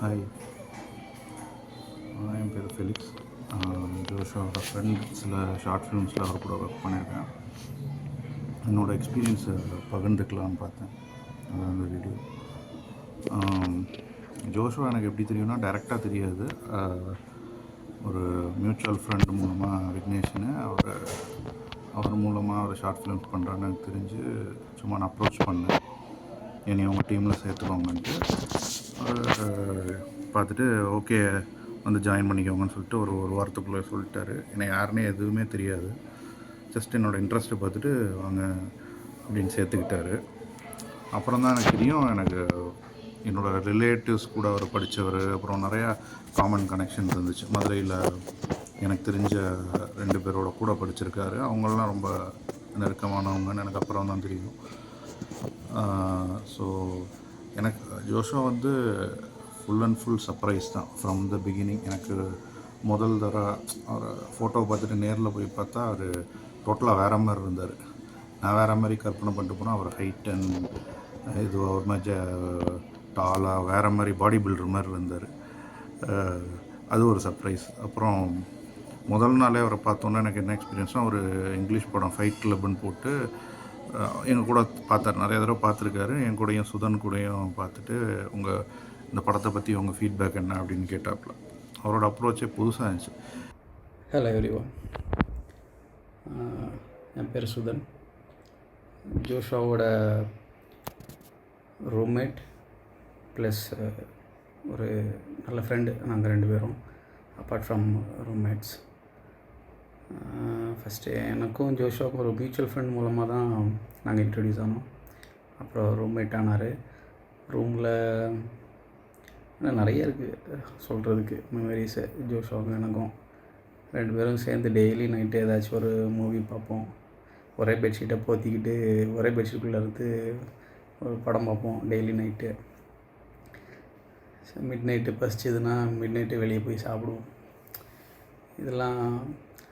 Hi, என் பேர் Felix. ஜோஷோட friend. சில short ஃபிலிம்ஸில் அவர் கூட ஒர்க் பண்ணியிருக்கேன். என்னோடய எக்ஸ்பீரியன்ஸை பகிர்ந்துக்கலான்னு பார்த்தேன். அதான் அந்த வீடியோ. ஜோஷோ எனக்கு எப்படி தெரியும்னா, டைரெக்டாக தெரியாது. ஒரு மியூச்சுவல் ஃப்ரெண்டு மூலமாக விக்னேஷ்னு அவர் மூலமாக ஒரு ஷார்ட் ஃபிலிம்ஸ் பண்ணுறான்னு எனக்கு தெரிஞ்சு சும்மா நான் அப்ரோச் பண்ணேன், என்னை அவங்க டீமில் சேர்த்துக்கோங்கன்ட்டு. பார்த்துட்டு ஓகே வந்து ஜாயின் பண்ணிக்கோங்கன்னு சொல்லிட்டு ஒரு வாரத்துக்குள்ளே சொல்லிட்டாரு. என்னை யாருன்னே எதுவுமே தெரியாது. ஜஸ்ட் என்னோடய இன்ட்ரெஸ்ட்டை பார்த்துட்டு வாங்க அப்படின்னு சேர்த்துக்கிட்டாரு. அப்புறம் தான் எனக்கு தெரியும், எனக்கு என்னோடய ரிலேட்டிவ்ஸ் கூட அவர் படித்தவர். அப்புறம் நிறையா காமன் கனெக்ஷன்ஸ் இருந்துச்சு. மதுரையில் எனக்கு தெரிஞ்ச 2 பேரோட கூட படிச்சிருக்காரு. அவங்களெலாம் ரொம்ப நெருக்கமானவங்கன்னு எனக்கு அப்புறம் தான் தெரியும். ஸோ எனக்கு ஜோஷோ வந்து ஃபுல் அண்ட் ஃபுல் சர்ப்ரைஸ் தான் ஃப்ரம் த பிகினிங். எனக்கு முதல் தடவை அவர் ஃபோட்டோவை பார்த்துட்டு நேரில் போய் பார்த்தா அவர் டோட்டலாக வேறு மாதிரி இருந்தார். நான் வேறு மாதிரி கற்பனை பண்ணிட்டு போனால் அவர் ஹைட் அண்ட் இது ஒரு மாதிரி டாலாக வேறு மாதிரி பாடி பில்டர் மாதிரி இருந்தார். அது ஒரு சர்ப்ரைஸ். அப்புறம் முதல் நாளே அவரை பார்த்தோன்னே எனக்கு என்ன எக்ஸ்பீரியன்ஸ்னால், ஒரு இங்கிலீஷ் படம் ஃபைட் கிளப்னு போட்டு எங்கள் கூட பார்த்தார். நிறைய தடவை பார்த்துருக்காரு. என் கூடயும் சுதன் கூடயும் பார்த்துட்டு இந்த படத்தை பற்றி உங்கள் ஃபீட்பேக் என்ன அப்படின்னு கேட்டாப்புல. அவரோட அப்ரோச்சே புதுசாக இருந்துச்சு. ஹலோ எவ்ரிவன், என் பேர் சுதன். ஜோஷோவோட ரூம்மேட் ப்ளஸ் ஒரு நல்ல ஃப்ரெண்டு நாங்கள் 2 பேரும், அப்பார்ட் ஃப்ரம் ரூம்மேட்ஸ். ஃபஸ்ட்டு எனக்கும் ஜோஷோவுக்கும் ஒரு மியூச்சுவல் ஃப்ரெண்ட் மூலமாக தான் நாங்கள் இன்ட்ரடியூஸ் ஆனோம். அப்புறம் ரூம்மேட் ஆனார். ரூமில் நிறைய இருக்குது சொல்கிறதுக்கு மெமரிஸு. ஜோஷோவுக்கும் எனக்கும் 2 பேரும் சேர்ந்து டெய்லி நைட்டு ஏதாச்சும் ஒரு மூவி பார்ப்போம். ஒரே பெட்ஷீட்டை போற்றிக்கிட்டு ஒரே பெட்ஷீட்டுக்குள்ளே இருந்து ஒரு படம் பார்ப்போம் டெய்லி நைட்டு. மிட் நைட்டு பசிச்சதுன்னா மிட் நைட்டு வெளியே போய் சாப்பிடுவோம். இதெல்லாம்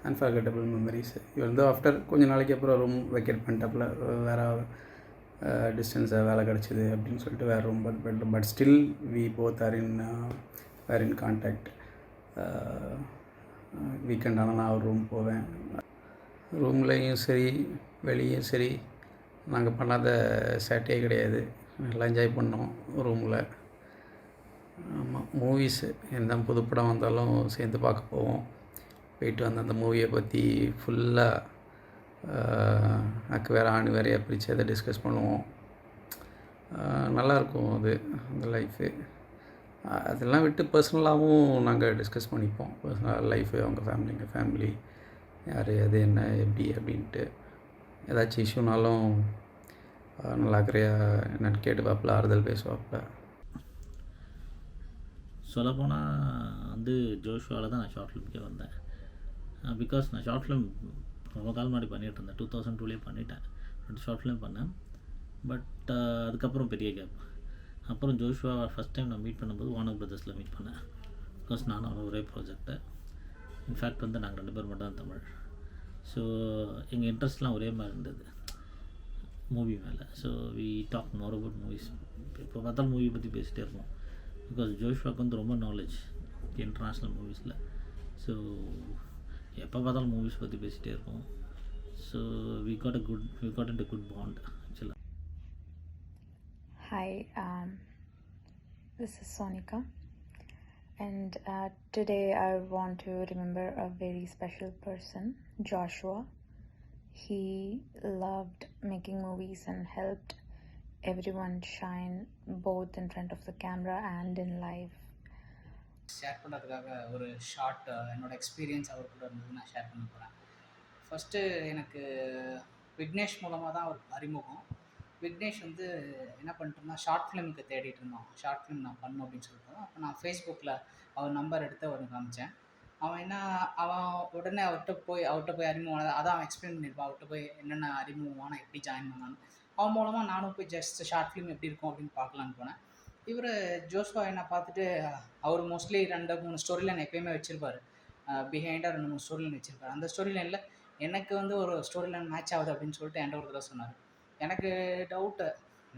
அன்ஃபர்கெட்டபிள் மெமரிஸ். வந்து ஆஃப்டர் கொஞ்சம் நாளைக்கு அப்புறம் ரூம் வெக்கேட் பண்ணிட்டாப்புல. வேறு டிஸ்டன்ஸாக வேலை கிடச்சிது அப்படின்னு சொல்லிட்டு வேறு room but still we both are in contact. Weekend ஆனால் நான் ஒரு ரூம் போவேன். ரூம்லேயும் சரி வெளியும் சரி நாங்கள் பண்ணாத சேட்டையே கிடையாது. நல்லா என்ஜாய் பண்ணோம் ரூமில். ஆமாம், மூவிஸு எந்த புது படம் வந்தாலும் சேர்ந்து பார்க்க போவோம். போயிட்டு வந்து அந்த மூவியை பற்றி ஃபுல்லாக அக்கு வேறு ஆணி வேறையாக பிரித்து அதை டிஸ்கஸ் பண்ணுவோம். நல்லாயிருக்கும் அது அந்த லைஃபு. அதெல்லாம் விட்டு பர்சனலாகவும் நாங்கள் டிஸ்கஸ் பண்ணிப்போம். பர்சனல் லைஃபு, அவங்க ஃபேமிலி, எங்கள் ஃபேமிலி, யார் அது என்ன எப்படி அப்படின்ட்டு. ஏதாச்சும் இஷ்யூனாலும் நல்லா இருக்கிறியா என்னன்னு கேட்டு பார்ப்பல, ஆறுதல் பேசுவாப்பில். சொல்லப்போனால் வந்து ஜோஷுவாவில் தான் நான் ஷார்ட் ஃபிலிம்க்கே வந்தேன். பிகாஸ் நான் ஷார்ட் ஃபிலிம் ரொம்ப காலம் முன்னாடி பண்ணிகிட்டு இருந்தேன். 2002 பண்ணிட்டேன். 2 ஷார்ட் ஃபிலிம் பண்ணேன். பட் அதுக்கப்புறம் பெரிய கேப். அப்புறம் ஜோஷுவா ஃபஸ்ட் டைம் நான் மீட் பண்ணும்போது வார்னர் பிரதர்ஸில் மீட் பண்ணேன். பிகாஸ் நானும் ஒரே ப்ராஜெக்ட்டு. இன்ஃபேக்ட் வந்து நாங்கள் 2 பேர் மட்டும் தான் தமிழ். ஸோ எங்கள் இன்ட்ரெஸ்ட்லாம் ஒரே மாதிரி இருந்தது மூவி மேலே. So we talk more about movies. இப்போ பார்த்தாலும் மூவி பற்றி பேசிகிட்டே இருப்போம். பிகாஸ் ஜோஷுவாக்கு வந்து ரொம்ப நாலேஜ் இன்டர்நேஷ்னல் மூவிஸில். ஸோ எப்போ பார்த்தாலும் மூவிஸ் பற்றி பேசிகிட்டே இருப்போம். So we got into a good bond actually. Hi, this is Sonika, and today I want to remember a very special person, Joshua. He loved making movies and helped everyone shine both in front of the camera and in life. Share பண்ணுறதுக்காக ஒரு short என்னோடய experience அவர் கூட இருந்தது நான் share பண்ண போகிறேன். First எனக்கு விக்னேஷ் மூலமாக தான் அவர் அறிமுகம். விக்னேஷ் வந்து என்ன பண்ணிட்டோம்னா, ஷார்ட் ஃபிலிமுக்கு தேடிட்டு இருந்தோம். ஷார்ட் ஃபிலிம் நான் பண்ணணும் அப்படின்னு சொல்லிட்டு. அப்போ நான் ஃபேஸ்புக்கில் அவர் நம்பர் எடுத்து அவனுக்கு காமிச்சேன். அவன் உடனே அவர்கிட்ட போய் அறிமுகம், அதான் அவன் எக்ஸ்பிளைன் பண்ணியிருப்பான். அவர்கிட்ட போய் என்னென்ன அறிமுகமான எப்படி ஜாயின் பண்ணான்னு. அவன் மூலமாக நானும் போய் ஜஸ்ட் ஷார்ட் ஃபிலிம் எப்படி இருக்கும் அப்படின்னு பார்க்கலான்னு போனேன். இவர் ஜோஷுவா என்னை பார்த்துட்டு, அவர் மோஸ்ட்லி 2-3 ஸ்டோரி லைன் எப்பயுமே வச்சுருப்பார். பிஹைண்டாக 2-3 ஸ்டோரி லைன் வச்சுருப்பார். அந்த ஸ்டோரி லைனில் எனக்கு வந்து ஒரு ஸ்டோரி லைன் மேட்ச் ஆகுது அப்படின்னு சொல்லிட்டு என்கிட்ட ஒரு தடவை சொன்னார். எனக்கு டவுட்டு,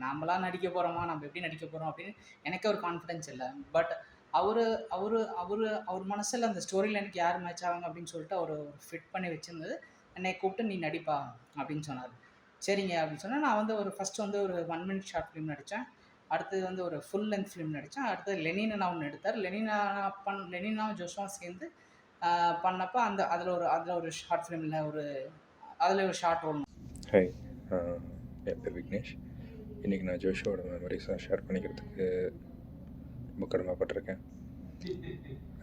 நாமளாக நடிக்க போகிறோமா, நம்ம எப்படி நடிக்க போகிறோம் அப்படின்னு எனக்கே ஒரு கான்ஃபிடென்ஸ் இல்லை. பட் அவர் மனசில் அந்த ஸ்டோரியில் எனக்கு யார் மேட்ச் ஆவாங்க அப்படின்னு சொல்லிட்டு அவர் ஃபிட் பண்ணி வச்சுருந்தது. என்னை கூப்பிட்டு நீ நடிப்பா அப்படின்னு சொன்னார். சரிங்க அப்படின்னு சொன்னால் நான் வந்து ஃபஸ்ட்டு வந்து ஒரு 1 மினிட் ஷார்ட் ஃபிலிம் நடித்தேன். அடுத்தது வந்து ஒரு ஃபுல் லென்த் ஃபிலிம் நடித்தேன். அடுத்தது லெனினா ஒன்று எடுத்தார். லெனினாவும் ஜோஷுவாவும் சேர்ந்து பண்ணப்போ அதில் ஒரு ஷார்ட் ஃபிலிமில் அதில் ஒரு ஷார்ட் ரோல். ஹாய், என் பேர் விக்னேஷ். இன்றைக்கி நான் ஜோஷுவோட மெமரிஸை ஷேர் பண்ணிக்கிறதுக்கு ரொம்ப கடமைப்பட்டிருக்கேன்.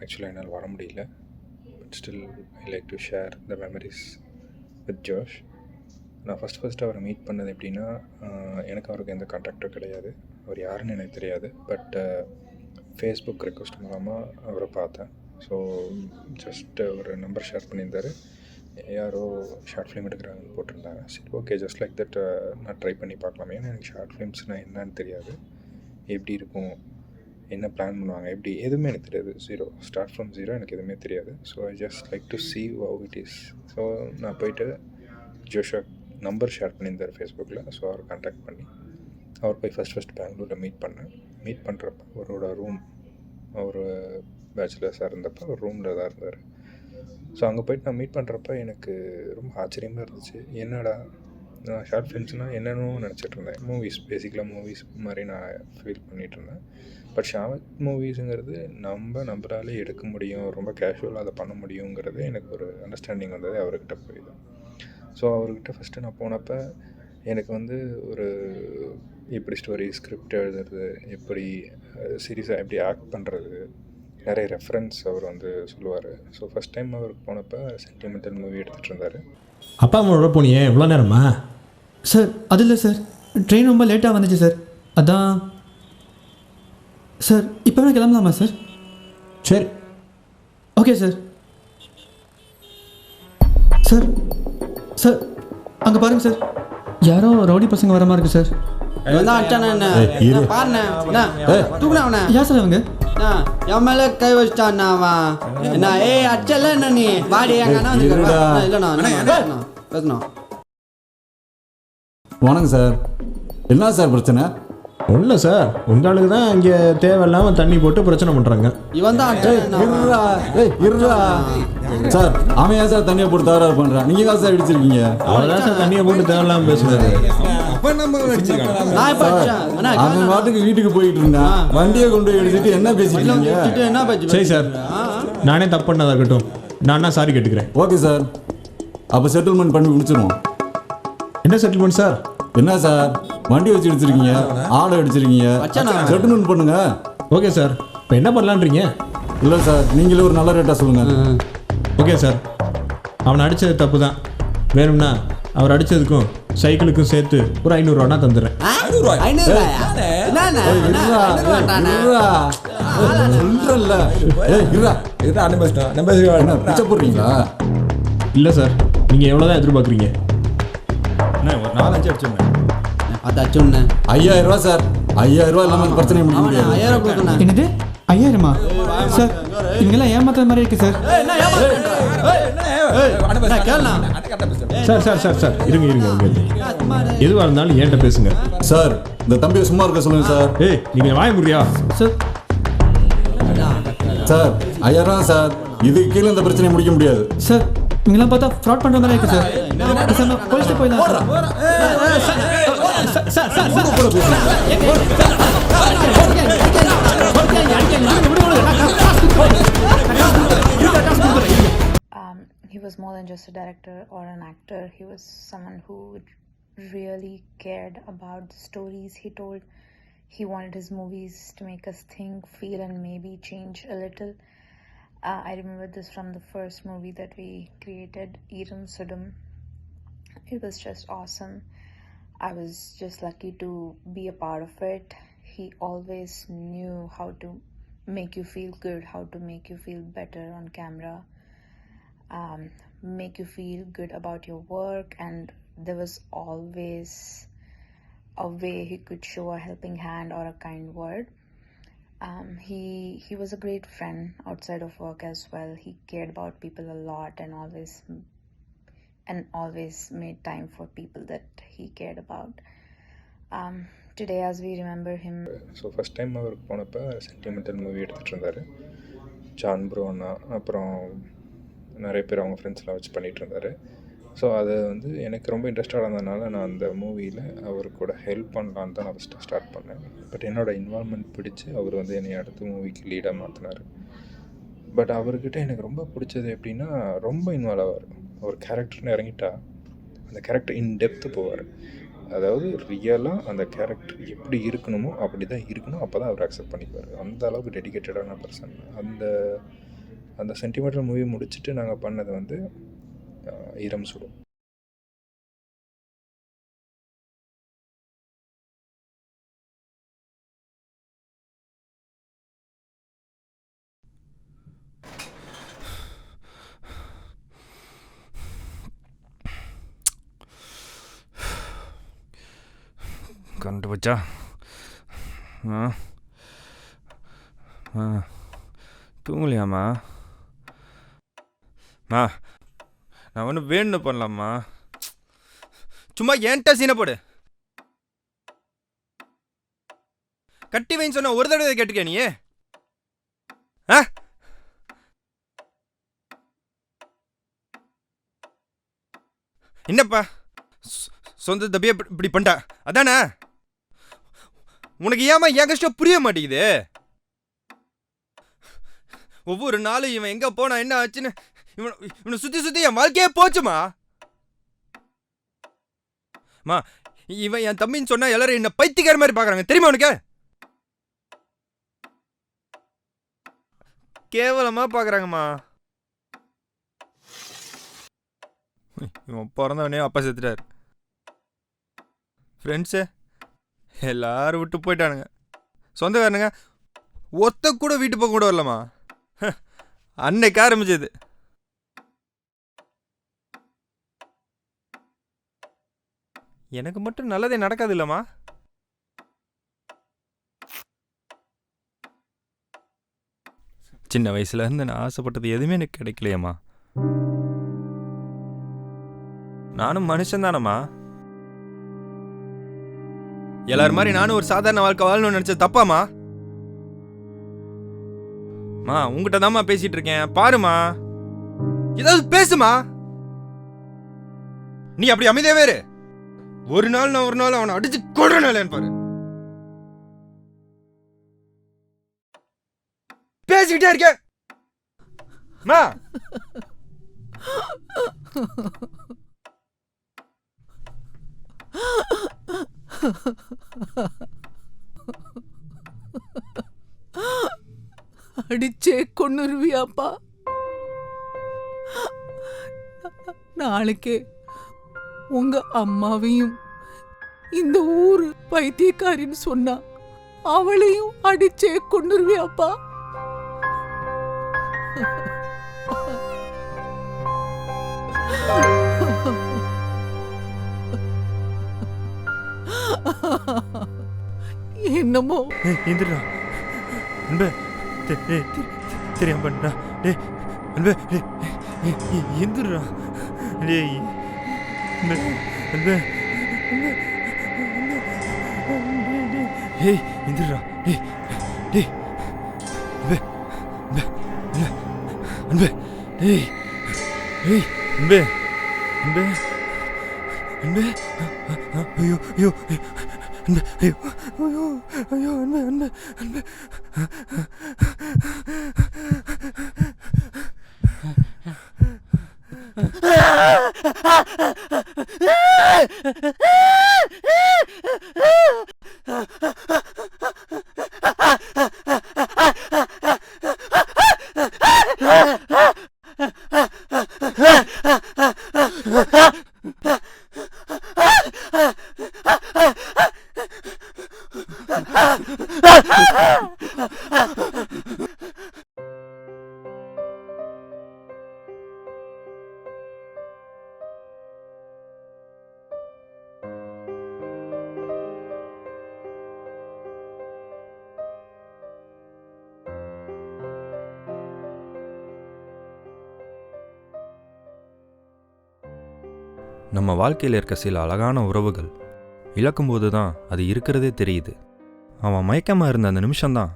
ஆக்சுவலாக என்னால் வர முடியல, but still I like to share the memories with Josh. நான் ஃபஸ்ட்டு அவரை மீட் பண்ணது எப்படின்னா, எனக்கு அவருக்கு எந்த கான்டாக்டும் கிடையாது. அவர் யாருன்னு எனக்கு தெரியாது. பட் ஃபேஸ்புக் ரெக்வஸ்ட் மூலமாக அவரை பார்த்தேன். ஸோ ஜஸ்ட் ஒரு நம்பர் ஷேர் பண்ணியிருந்தார். யாரோ ஷார்ட் ஃபிலிம் எடுக்கிறாங்கன்னு போட்டிருந்தாங்க. சரி, ஓகே, ஜஸ்ட் லைக் தட் நான் ட்ரை பண்ணி பார்க்கலாமே. ஏன்னா எனக்கு ஷார்ட் ஃபிலிம்ஸ்னால் என்னன்னு தெரியாது, எப்படி இருக்கும், என்ன பிளான் பண்ணுவாங்க, எப்படி, எதுவுமே எனக்கு தெரியாது. ஸ்டார்ட் ஃப்ரம் ஜீரோ, எனக்கு எதுவுமே தெரியாது. So I just like to see how it is. So நான் போயிட்டு ஜோஷுவா நம்பர் ஷேர் பண்ணியிருந்தார் ஃபேஸ்புக்கில். ஸோ அவர் கான்டாக்ட் பண்ணி அவர் போய் ஃபஸ்ட் பெங்களூரில் மீட் பண்ணேன். மீட் பண்ணுறப்ப அவரோட ரூம், அவர் பேச்சுலர்ஸாக இருந்தப்போ ஒரு ரூமில் தான் இருந்தார். ஸோ அங்கே போய்ட்டு நான் மீட் பண்ணுறப்ப எனக்கு ரொம்ப ஆச்சரியமாக இருந்துச்சு. என்னடா, நான் ஷார்ட் ஃபிலிம்ஸ்னால் என்னென்னு நினச்சிட்டு இருந்தேன். பேசிக்கலாக மூவிஸ் மாதிரி நான் ஃபீல் பண்ணிகிட்டு இருந்தேன். பட் ஷார்ட் மூவிஸுங்கிறது நம்மளாலே எடுக்க முடியும், ரொம்ப கேஷுவலாக அதை பண்ண முடியுங்கிறது எனக்கு ஒரு அண்டர்ஸ்டாண்டிங் வந்தது அவர்கிட்ட போய் தான். ஸோ அவர்கிட்ட ஃபஸ்ட்டு நான் போனப்போ எனக்கு வந்து ஒரு எப்படி ஸ்டோரி ஸ்கிரிப்ட் எழுதுறது, எப்படி சீரியஸாக எப்படி ஆக்ட் பண்ணுறது, நிறைய ரெஃபரன்ஸ் அவர் வந்து சொல்லுவார். ஸோ ஃபஸ்ட் டைம் அவருக்கு போனப்போ சென்டிமெண்டல் மூவி எடுத்துகிட்டு இருந்தார். அப்பா அம்மாவோட போனியே எவ்வளோ நேரமா? சார் அது இல்லை சார், ட்ரெயின் ரொம்ப லேட்டாக வந்துச்சு சார், அதான். சார் இப்போவே கிளம்பலாமா சார்? சரி, ஓகே சார். சார் சார் அங்கே பாருங்கள் சார், யாரோ ரவுடி பசங்க வர மாதிரி இருக்கு சார். யார் சார் அவங்க? என் மேலே கை வச்சிட்டான் அவன். என்ன அச்சல என்ன நீ வாடி எங்கன்னா இல்லைண்ணா பேசணும். வணக்கம் சார். என்ன சார் பிரச்சனை? ஒன்றும் இல்லை சார், உங்களுக்கு தான் இங்கே தேவையில்லாமல் தண்ணி போட்டு பிரச்சனை பண்ணுறாங்க. இவன் தான் இருடா சார், அவன் ஏன் சார் தண்ணியை போட்டு தவறாக பண்ணுறான்? நீங்கள் தான் சார் அடிச்சிருக்கீங்க. அவன் தான் சார் தண்ணியை போட்டு தேவையில்லாமல் பேசுகிறாரு. அவன் பாட்டுக்கு வீட்டுக்கு போயிட்டு இருந்தான், வண்டியை கொண்டு போய் எடுத்துட்டு என்ன பேசிட்டு என்ன பேச்சு? சரி சார், நானே தப்பு பண்ணதா இருக்கட்டும், நான் சாரி கேட்டுக்கிறேன். ஓகே சார், அப்போ செட்டில்மெண்ட் பண்ணி முடிச்சிருவோம். என்ன செட்டில்மெண்ட் சார்? என்ன சார், வண்டி வச்சு அடிச்சிருக்கீங்க, ஆளை அடிச்சிருக்கீங்க, செட்டில்மெண்ட் பண்ணுங்க. ஓகே சார், இப்போ என்ன பண்ணலான்றீங்க? இல்லை சார், நீங்களே ஒரு நல்ல ரேட்டாக சொல்லுங்கள். ஓகே சார், அவனை அடித்தது தப்பு தான். வேணும்னா அவர் அடித்ததுக்கும் சைக்கிளுக்கும் சேர்த்து ஒரு 500 ரூபா தந்துடுறேன். போடுறீங்களா? இல்லை சார், நீங்கள் எவ்வளோ தான் எதிர்பார்க்குறீங்க? ஒரு 4-5 அடிச்சுங்க. அதாச்சும் 5000 ரூபா சார். 5000 ரூபா இல்லாமல் பிரச்சனை முடிய முடியாது. 1000 கொடுக்கணும். என்னது 5000மா? சார் இவங்கெல்லாம் ஏமாத்துற மாதிரி இருக்கு sir. Sir sir sir sir இருங்க எதுவாக இருந்தாலும் என்கிட்ட பேசுங்க சார். இந்த தம்பியை சும்மா இருக்க சொல்லுங்க சார். நீங்கள் வாய முடியா சார்? சார் 5000 ரூபா சார், இதுக்கு கீழே இந்த பிரச்சனையை முடிக்க முடியாது சார். இவங்கெல்லாம் பார்த்தா ஃப்ராட் பண்ணுற மாதிரி இருக்கு சார். போலீஸ்ட்டு போயிடலாம் He was more than just a director or an actor. He was someone who really cared about the stories he told. He wanted his movies to make us think, feel, and maybe change a little. I remember this from the first movie that we created, Iram Sudum. It was just awesome. I was just lucky to be a part of it. He always knew how to make you feel good, how to make you feel better on camera, make you feel good about your work, and there was always a way he could show a helping hand or a kind word. He was a great friend outside of work as well. He cared about people a lot and always made time for people that he cared about. today as we remember him. So first time அவருக்கு போனப்போ sentimental movie எடுத்துகிட்டு இருந்தார். John bro அண்ணா அப்புறம் நிறைய பேர் அவங்க ஃப்ரெண்ட்ஸ்லாம் வச்சு பண்ணிகிட்டு இருந்தார். ஸோ அது வந்து எனக்கு ரொம்ப இன்ட்ரெஸ்டாக இருந்ததுனால நான் அந்த மூவியில் அவர் கூட ஹெல்ப் பண்ணலான்னு தான் நான் ஃபஸ்ட்டு ஸ்டார்ட் பண்ணேன். பட் என்னோடய இன்வால்மெண்ட் பிடிச்சி அவர் வந்து என்னை அடுத்த மூவிக்கு லீடாக மாற்றினார். பட் அவர்கிட்ட எனக்கு ரொம்ப பிடிச்சது எப்படின்னா ரொம்ப இன்வால்வ் ஆவார். ஒரு கேரக்டர்னு இறங்கிட்டா அந்த கேரக்டர் இன் டெப்த்து போவார். அதாவது ரியலாக அந்த கேரக்டர் எப்படி இருக்கணுமோ அப்படி தான் இருக்கணும், அப்போ தான் அவர் அக்செப்ட் பண்ணிக்குவார். அந்த அளவுக்கு டெடிக்கேட்டடான பர்சன். அந்த சென்டிமெண்டல் மூவி முடிச்சுட்டு நாங்கள் பண்ணது வந்து ஈரம் சுடும். கண்டுபிடிச்சா தூங்கலையாம்மா? நான் ஒன்று வேணும்னு பண்ணலாம்மா. சும்மா ஏன்ட்ட சீனை போடு. கட்டி வைன்னு சொன்ன ஒரு தடவை கேட்டுக்க நீ. என்னப்பா சொந்த தப்பியா இப்படி பண்ணிட்டா அதானே? உனக்கு ஏமா என் கஷ்டம் புரிய மாட்டேங்குது? ஒவ்வொரு நாளும் இவன் எங்க போனா என்ன ஆச்சுன்னு இவனை சுத்தி சுத்தி என் வாழ்க்கையே போச்சுமா. இவன் என் தம்பின்னு சொன்னா எல்லாரும் என்ன பைத்தியக்கார மாதிரி பாக்குறாங்க தெரியுமா உனக்கு? கேவலமா பாக்குறாங்கம்மா. இவன் பிறந்தவனே அப்பா செத்துட்டாரு. ஃப்ரெண்ட்ஸு எல்லாரும் விட்டு போயிட்டானுங்க. சொந்தக்காரனுங்க ஒத்த கூட வீட்டு போக கூட வரலம்மா. அன்னைக்கு ஆரம்பிச்சது. எனக்கு மட்டும் நல்லதே நடக்காது இல்லம்மா. சின்ன வயசுல இருந்து நான் ஆசைப்பட்டது எதுவுமே எனக்கு கிடைக்கலையம்மா. நானும் மனுஷன் தானம்மா. எல்லாரும் மாதிரி நானும் ஒரு சாதாரண வாழ்க்கை வாழணும்னு நினைச்சது தப்பாமா? உங்ககிட்ட தான்மா பேசிட்டு இருக்கேன், பாருமா. ஏதாவது பேசுமா. நீ அப்படி அமைதியாவே இரு. ஒரு நாள் நான் ஒரு நாள் அவனை அடிச்சு கொள்றேன் பாரு. பேசிக்கிட்டே இருக்க. அடிச்சே கொன்னுருவியாப்பா? நாளைக்கே உங்க அம்மாவையும் இந்த ஊரு பைத்தியக்காரின்னு சொன்னா அவளையும் அடிச்சே கொன்னுருவியாப்பா? என்னமோ தெரியாம பண்ணா. எந்திரா டேய். ஏய் எந்திரா டேய் டேய். அன்பே டேய் ஏய் அன்பே அன்பே அன்பே. ஐயோ ஐயோ அன்பே ஐயோ ஐயோ ஐயோ அன்பே அன்பே அன்பே. நம்ம வாழ்க்கையில் இருக்க சில அழகான உறவுகள் இழக்கும்போது தான் அது இருக்கிறதே தெரியுது. அவன் மயக்கமாக இருந்த அந்த நிமிஷம்தான்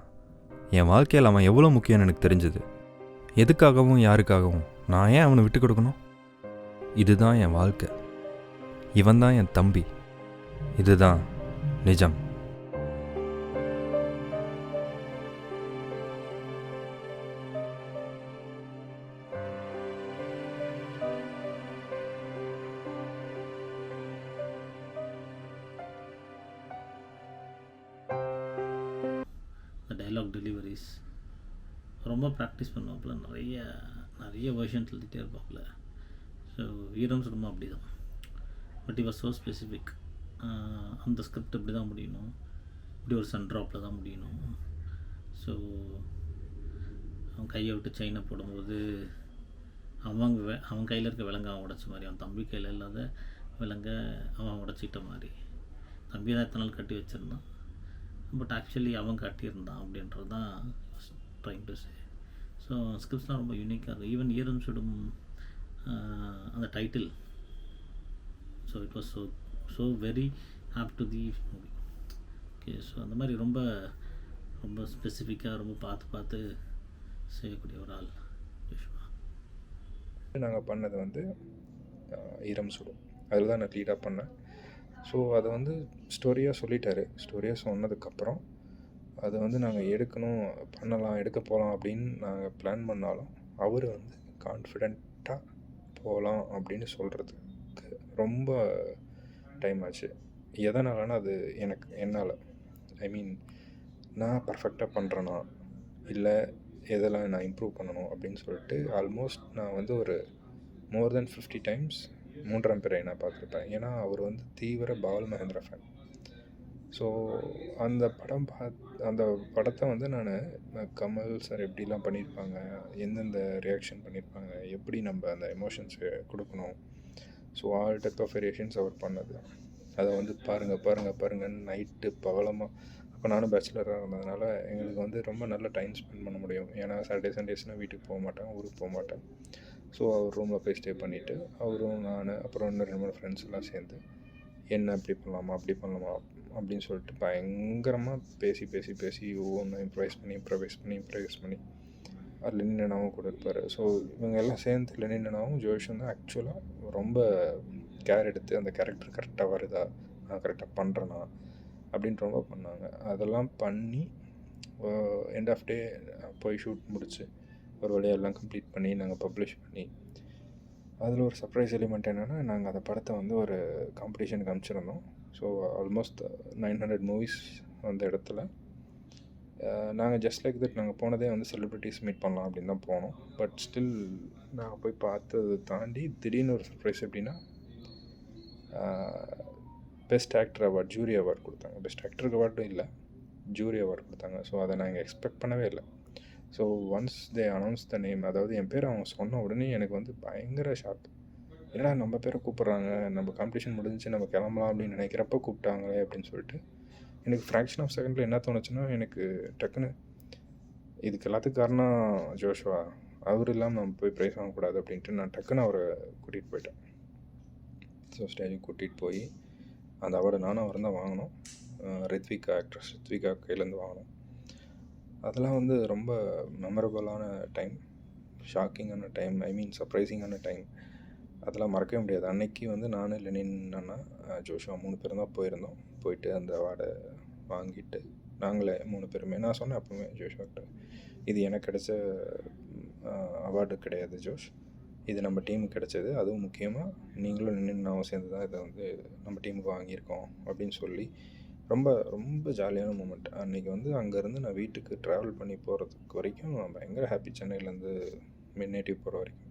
என் வாழ்க்கையில் அவன் எவ்வளோ முக்கியம்னு எனக்கு தெரிஞ்சுது. எதுக்காகவும் யாருக்காகவும் நான் ஏன் அவனை விட்டு கொடுக்கணும்? இதுதான் என் வாழ்க்கை. இவன் தான் என் தம்பி. இதுதான் நிஜம். டைலாக் டெலிவரிஸ் ரொம்ப ப்ராக்டிஸ் பண்ணுவாப்புல. நிறைய வெர்ஷன்ஸ் எழுதிட்டே இருப்பாப்புல. ஸோ வீரம் சுடமா அப்படி தான். பட் இவர் ஸோ ஸ்பெசிஃபிக். அந்த ஸ்கிரிப்ட் இப்படி தான் முடியணும், இப்படி ஒரு சன்ட்ராப்பில் தான் முடியணும். ஸோ அவன் கையை விட்டு செயினை போடும்போது அவன் கையில் இருக்க விலங்கு அவன் உடைச்ச மாதிரி, அவன் தம்பி கையில் இல்லாத விலங்க அவன் உடைச்சிக்கிட்ட மாதிரி. தம்பி தான் எத்தனை நாள் கட்டி வச்சுருந்தான், பட் ஆக்சுவலி அவன் காட்டியிருந்தான் அப்படின்றது தான் ட்ரைங் டு சே. ஸோ ஸ்கிரிப்ட்ஸ்லாம் ரொம்ப யூனிக்காக இருக்கும். ஈவன் ஈரம் சுடும் அந்த title, so it was so very opt to the movie. Okay, so அந்த மாதிரி ரொம்ப ரொம்ப ஸ்பெசிஃபிக்காக ரொம்ப பார்த்து செய்யக்கூடிய ஒரு ஆள் ஜோஷுவா. நாங்கள் பண்ணது வந்து ஈரம் சுடும், அதில் தான் நான் லீடாக பண்ணேன். ஸோ அதை வந்து ஸ்டோரியாக சொல்லிட்டாரு. ஸ்டோரியாக சொன்னதுக்கப்புறம் அதை வந்து நாங்கள் எடுக்க போகலாம் அப்படின்னு நாங்கள் பிளான் பண்ணாலும் அவர் வந்து கான்ஃபிடெண்ட்டாக போகலாம் அப்படின்னு சொல்கிறதுக்கு ரொம்ப டைம் ஆச்சு. எதனாலனா அது என்னால் நான் பர்ஃபெக்டாக பண்ணுறேன்னா இல்லை எதெல்லாம் நான் இம்ப்ரூவ் பண்ணணும் அப்படின்னு சொல்லிட்டு ஆல்மோஸ்ட் நான் வந்து ஒரு மோர் தென் 50 டைம்ஸ் 3ஆம் பிறை நான் பார்த்துருப்பேன். ஏன்னா அவர் வந்து தீவிர பால் மகேந்திரா ஃபேன். ஸோ அந்த படத்தை வந்து நான் கமல் சார் எப்படிலாம் பண்ணியிருப்பாங்க, எந்தெந்த ரியாக்ஷன் பண்ணியிருப்பாங்க, எப்படி நம்ம அந்த எமோஷன்ஸை கொடுக்கணும், so all type of variations அவர் பண்ணது. அதை வந்து பாருங்கன்னு நைட்டு பகலமாக, அப்போ நானும் பேச்சுலராக இருந்ததுனால எங்களுக்கு வந்து ரொம்ப நல்ல டைம் ஸ்பெண்ட் பண்ண முடியும். ஏன்னா சாட்டர்டே சண்டேஸ்னால் வீட்டுக்கு போக மாட்டேன், ஊருக்கு போக மாட்டேன். ஸோ அவர் ரூமில் போய் ஸ்டே பண்ணிவிட்டு அவரும் நான் அப்புறம் இன்னும் 2-3 ஃப்ரெண்ட்ஸ் எல்லாம் சேர்ந்து என்ன இப்படி பண்ணலாமா அப்படி பண்ணலாமா அப்படின்னு சொல்லிட்டு பயங்கரமாக பேசி ஒவ்வொன்றும் இம்ப்ரவைஸ் பண்ணி அது லெனினாவும் கூட இருப்பார். ஸோ இவங்க எல்லாம் சேர்ந்து லெனினாவும் ஜோஷும் தான் ஆக்சுவலாக ரொம்ப கேர் எடுத்து அந்த கேரக்டர் கரெக்டாக வருதா, நான் கரெக்டாக பண்ணுறேனா அப்படின்னு ரொம்ப பண்ணாங்க. அதெல்லாம் பண்ணி எண்ட் ஆஃப் டே போய் ஷூட் முடிச்சு ஒரு வழியாக எல்லாம் கம்ப்ளீட் பண்ணி நாங்கள் பப்ளிஷ் பண்ணி, அதில் ஒரு சர்ப்ரைஸ் எலிமெண்ட் என்னென்னா, நாங்கள் அந்த படத்தை வந்து ஒரு காம்படிஷனுக்கு அனுப்பிச்சிருந்தோம். ஸோ ஆல்மோஸ்ட் 900 மூவிஸ் அந்த இடத்துல நாங்கள் ஜஸ்ட் லைக் தட் நாங்கள் போனதே வந்து செலிப்ரிட்டிஸ் மீட் பண்ணலாம் அப்படின்னு தான் போனோம். பட் ஸ்டில் நாங்கள் போய் பார்த்ததை தாண்டி திடீர்னு ஒரு சர்ப்ரைஸ் எப்படின்னா, best actor award, jury award கொடுத்தாங்க. பெஸ்ட் ஆக்டருக்கு அவார்டும் இல்லை, ஜூரி அவார்ட் கொடுத்தாங்க. ஸோ அதை நாங்கள் எக்ஸ்பெக்ட் பண்ணவே இல்லை. So once they announce the name, அதாவது என் பேர் அவங்க சொன்ன உடனே எனக்கு வந்து பயங்கர ஷாக். ஏன்னா நம்ம பேரை கூப்பிட்றாங்க, நம்ம காம்படிஷன் முடிஞ்சு நம்ம கிளம்பலாம் அப்படின்னு நினைக்கிறப்ப கூப்பிட்டாங்களே அப்படின்னு சொல்லிட்டு எனக்கு ஃப்ராக்ஷன் ஆஃப் செகண்டில் என்ன தோணுச்சுன்னா, எனக்கு டக்குன்னு இதுக்கு எல்லாத்துக்கும் காரணம் ஜோஷுவா, அவர் இல்லாமல் நம்ம போய் ப்ரைஸ் வாங்கக்கூடாது அப்படின்ட்டு நான் டக்குன்னு அவரை கூட்டிகிட்டு போயிட்டேன். ஸோ ஸ்டேஜுக்கு கூட்டிகிட்டு போய் அந்த அவார்டை நானும் அவர் தான் வாங்கினோம். ஆக்ட்ரஸ் ரித்விகா கையிலேருந்து வாங்கினோம். அதெல்லாம் வந்து ரொம்ப மெமரபுளான டைம், ஷாக்கிங்கான டைம், சர்ப்ரைசிங்கான டைம். அதெல்லாம் மறக்கவே முடியாது. அன்னைக்கு வந்து நான், லெனின் அண்ணா, ஜோஷுவா 3 பேரும் தான் போயிருந்தோம். போயிட்டு அந்த அவார்டை வாங்கிட்டு நாங்களே 3 பேருமே, நான் சொன்னேன் அப்போவுமே ஜோஷுவாக்கிட்ட, இது எனக்கு கிடைச்ச அவார்டு கிடையாது ஜோஷ், இது நம்ம டீமுக்கு கிடைச்சது. அதுவும் முக்கியமாக நீங்களும் லெனின்னாவும் சேர்ந்து தான் இதை வந்து நம்ம டீமுக்கு வாங்கியிருக்கோம் அப்படின்னு சொல்லி ரொம்ப ரொம்ப ஜாலியான மூமெண்ட். அன்றைக்கி வந்து அங்கேருந்து நான் வீட்டுக்கு ட்ராவல் பண்ணி போகிறதுக்கு வரைக்கும் பயங்கர ஹாப்பி, சென்னையிலேருந்து நேட்டிவ் போகிற வரைக்கும்.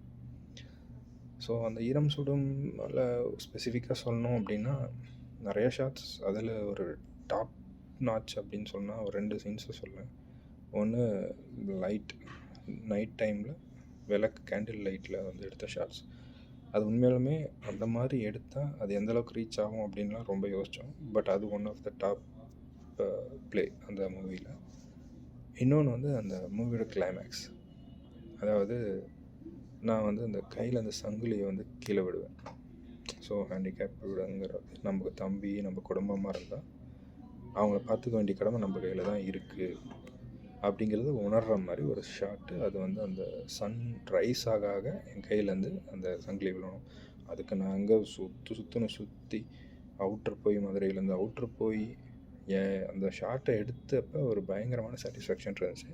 ஸோ அந்த ஈரம் சுடும்ல ஸ்பெசிஃபிக்காக சொல்லணும் அப்படின்னா நிறைய ஷாட்ஸ், அதில் ஒரு டாப் நாச் அப்படின்னு சொன்னால் ஒரு 2 சீன்ஸை சொல்லேன். ஒன்று நைட் டைமில் கேண்டில் லைட்டில் வந்து எடுத்த ஷாட்ஸ். அது உண்மையாலுமே அந்த மாதிரி எடுத்தால் அது எந்தளவுக்கு ரீச் ஆகும் அப்படின்லாம் ரொம்ப யோசித்தோம். பட் அது one of the top play அந்த மூவியில். இன்னொன்று வந்து அந்த மூவியோட கிளைமேக்ஸ், அதாவது நான் வந்து அந்த கையில் அந்த சங்கிலியை வந்து கீழே விடுவேன். ஸோ ஹேண்டிகேப்டுங்கிறது நமக்கு தம்பி, நம்ம குடும்பமாக இருந்தால் அவங்கள பார்த்துக்க வேண்டிய கடமை நம்ம கையில் தான் இருக்குது அப்படிங்கிறது உணர்கிற மாதிரி ஒரு ஷாட்டு. அது வந்து அந்த சன் ரைஸ் ஆக ஆக என் கையிலேருந்து அந்த சங்கிலி விழணும். அதுக்கு நான் அங்கே சுற்றி அவுட்ரு போய், மதுரையிலேருந்து அவுட்ரு போய் அந்த ஷாட்டை எடுத்தப்போ ஒரு பயங்கரமான சாட்டிஸ்ஃபேக்ஷன் இருந்துச்சு.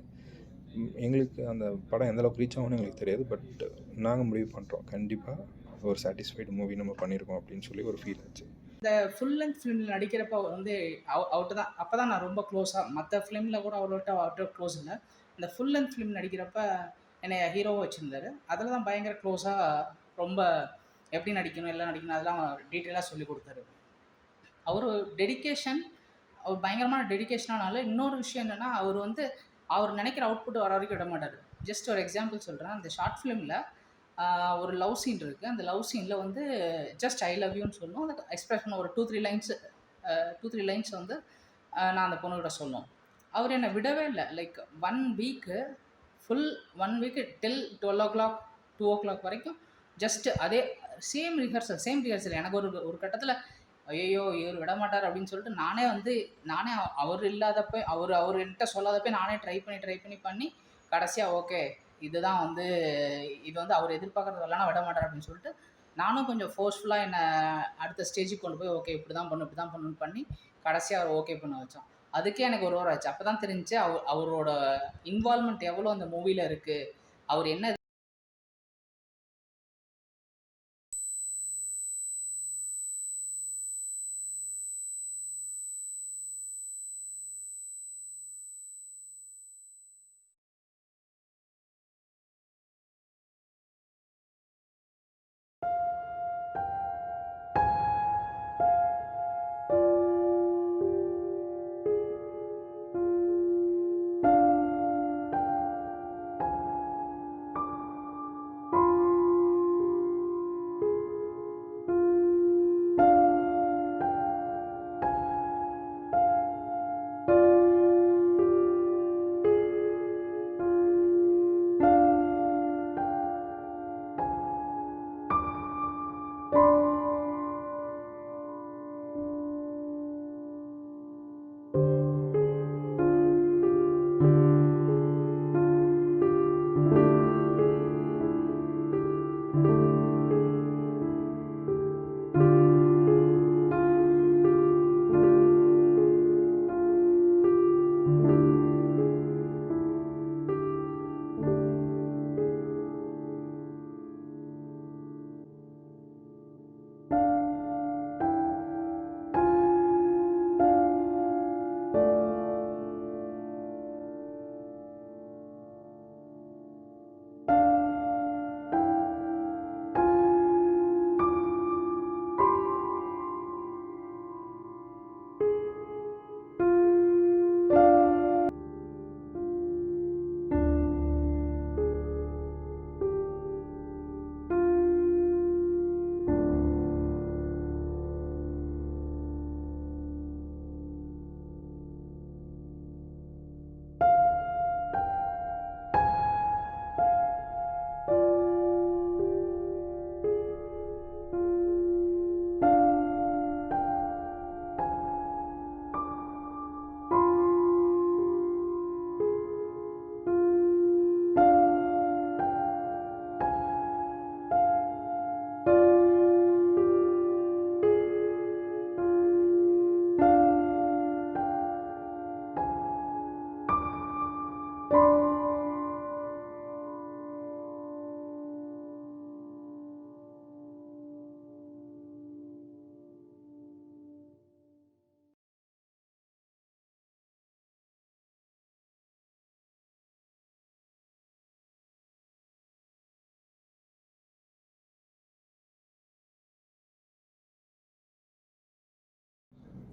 எங்களுக்கு அந்த படம் எந்தளவுக்கு ரீச் ஆகும்னு எங்களுக்கு தெரியாது. பட் நாங்கள் முடிவு பண்ணுறோம், கண்டிப்பாக ஒரு சாட்டிஸ்ஃபைடு மூவி நம்ம பண்ணியிருக்கோம் அப்படின்னு சொல்லி ஒரு ஃபீல் ஆச்சு. இந்த ஃபுல் லென்த் ஃபிலிமில் நடிக்கிறப்ப வந்து அவர்கிட்ட தான் அப்போ தான் நான் ரொம்ப க்ளோஸாக, மற்ற ஃபிலிமில் கூட அவர்கிட்ட க்ளோஸ் இல்லை. இந்த ஃபுல் லென்த் ஃபிலிம் நடிக்கிறப்ப என்னை ஹீரோவாக வச்சுருந்தாரு. அதில் தான் பயங்கர க்ளோஸாக, ரொம்ப எப்படி நடிக்கணும், எல்லாம் நடிக்கணும், அதெல்லாம் டீட்டெயிலாக சொல்லி கொடுத்தாரு. அவர் டெடிக்கேஷன், அவர் பயங்கரமான டெடிக்கேஷனானால இன்னொரு விஷயம் என்னென்னா, அவர் நினைக்கிற அவுட்புட் வர வரைக்கும் விட மாட்டார். ஜஸ்ட் ஒரு எக்ஸாம்பிள் சொல்கிறேன். அந்த ஷார்ட் ஃபிலிமில் ஒரு லவ் சீன் இருக்குது. அந்த லவ் சீனில் வந்து ஜஸ்ட் ஐ லவ் யூன்னு சொல்லணும். அந்த எக்ஸ்பிரஷன் ஒரு 2-3 லைன்ஸ் வந்து நான் அந்த பொண்ணுகிட்ட சொல்லணும். அவர் என்னை விடவே இல்லை. லைக் 1 வீக்கு ஃபுல் 1 வீக்கு டில் 12 o'clock 2 o'clock வரைக்கும் ஜஸ்ட்டு அதே சேம் ரிஹர்சல். எனக்கு ஒரு கட்டத்தில் ஐயோ இவர் விட மாட்டார் அப்படின்னு சொல்லிட்டு நானே அவர் இல்லாதப்போ, அவர் என்கிட்ட சொல்லாதப்போ நானே ட்ரை பண்ணி கடைசியாக ஓகே இது வந்து அவர் எதிர்பார்க்குறது வரலன்னா விட மாட்டார் அப்படின்னு சொல்லிட்டு நானும் கொஞ்சம் ஃபோர்ஸ்ஃபுல்லாக என்னை அடுத்த ஸ்டேஜுக்கு கொண்டு போய் ஓகே இப்படி தான் பண்ணணும்னு பண்ணி கடைசியாக அவர் ஓகே பண்ண வச்சோம். அதுக்கே எனக்கு ஒரு வாரம் ஆச்சு. அப்போ தான் தெரிஞ்சு அவரோட இன்வால்மெண்ட் எவ்வளோ அந்த மூவியில் இருக்குது. அவர் என்ன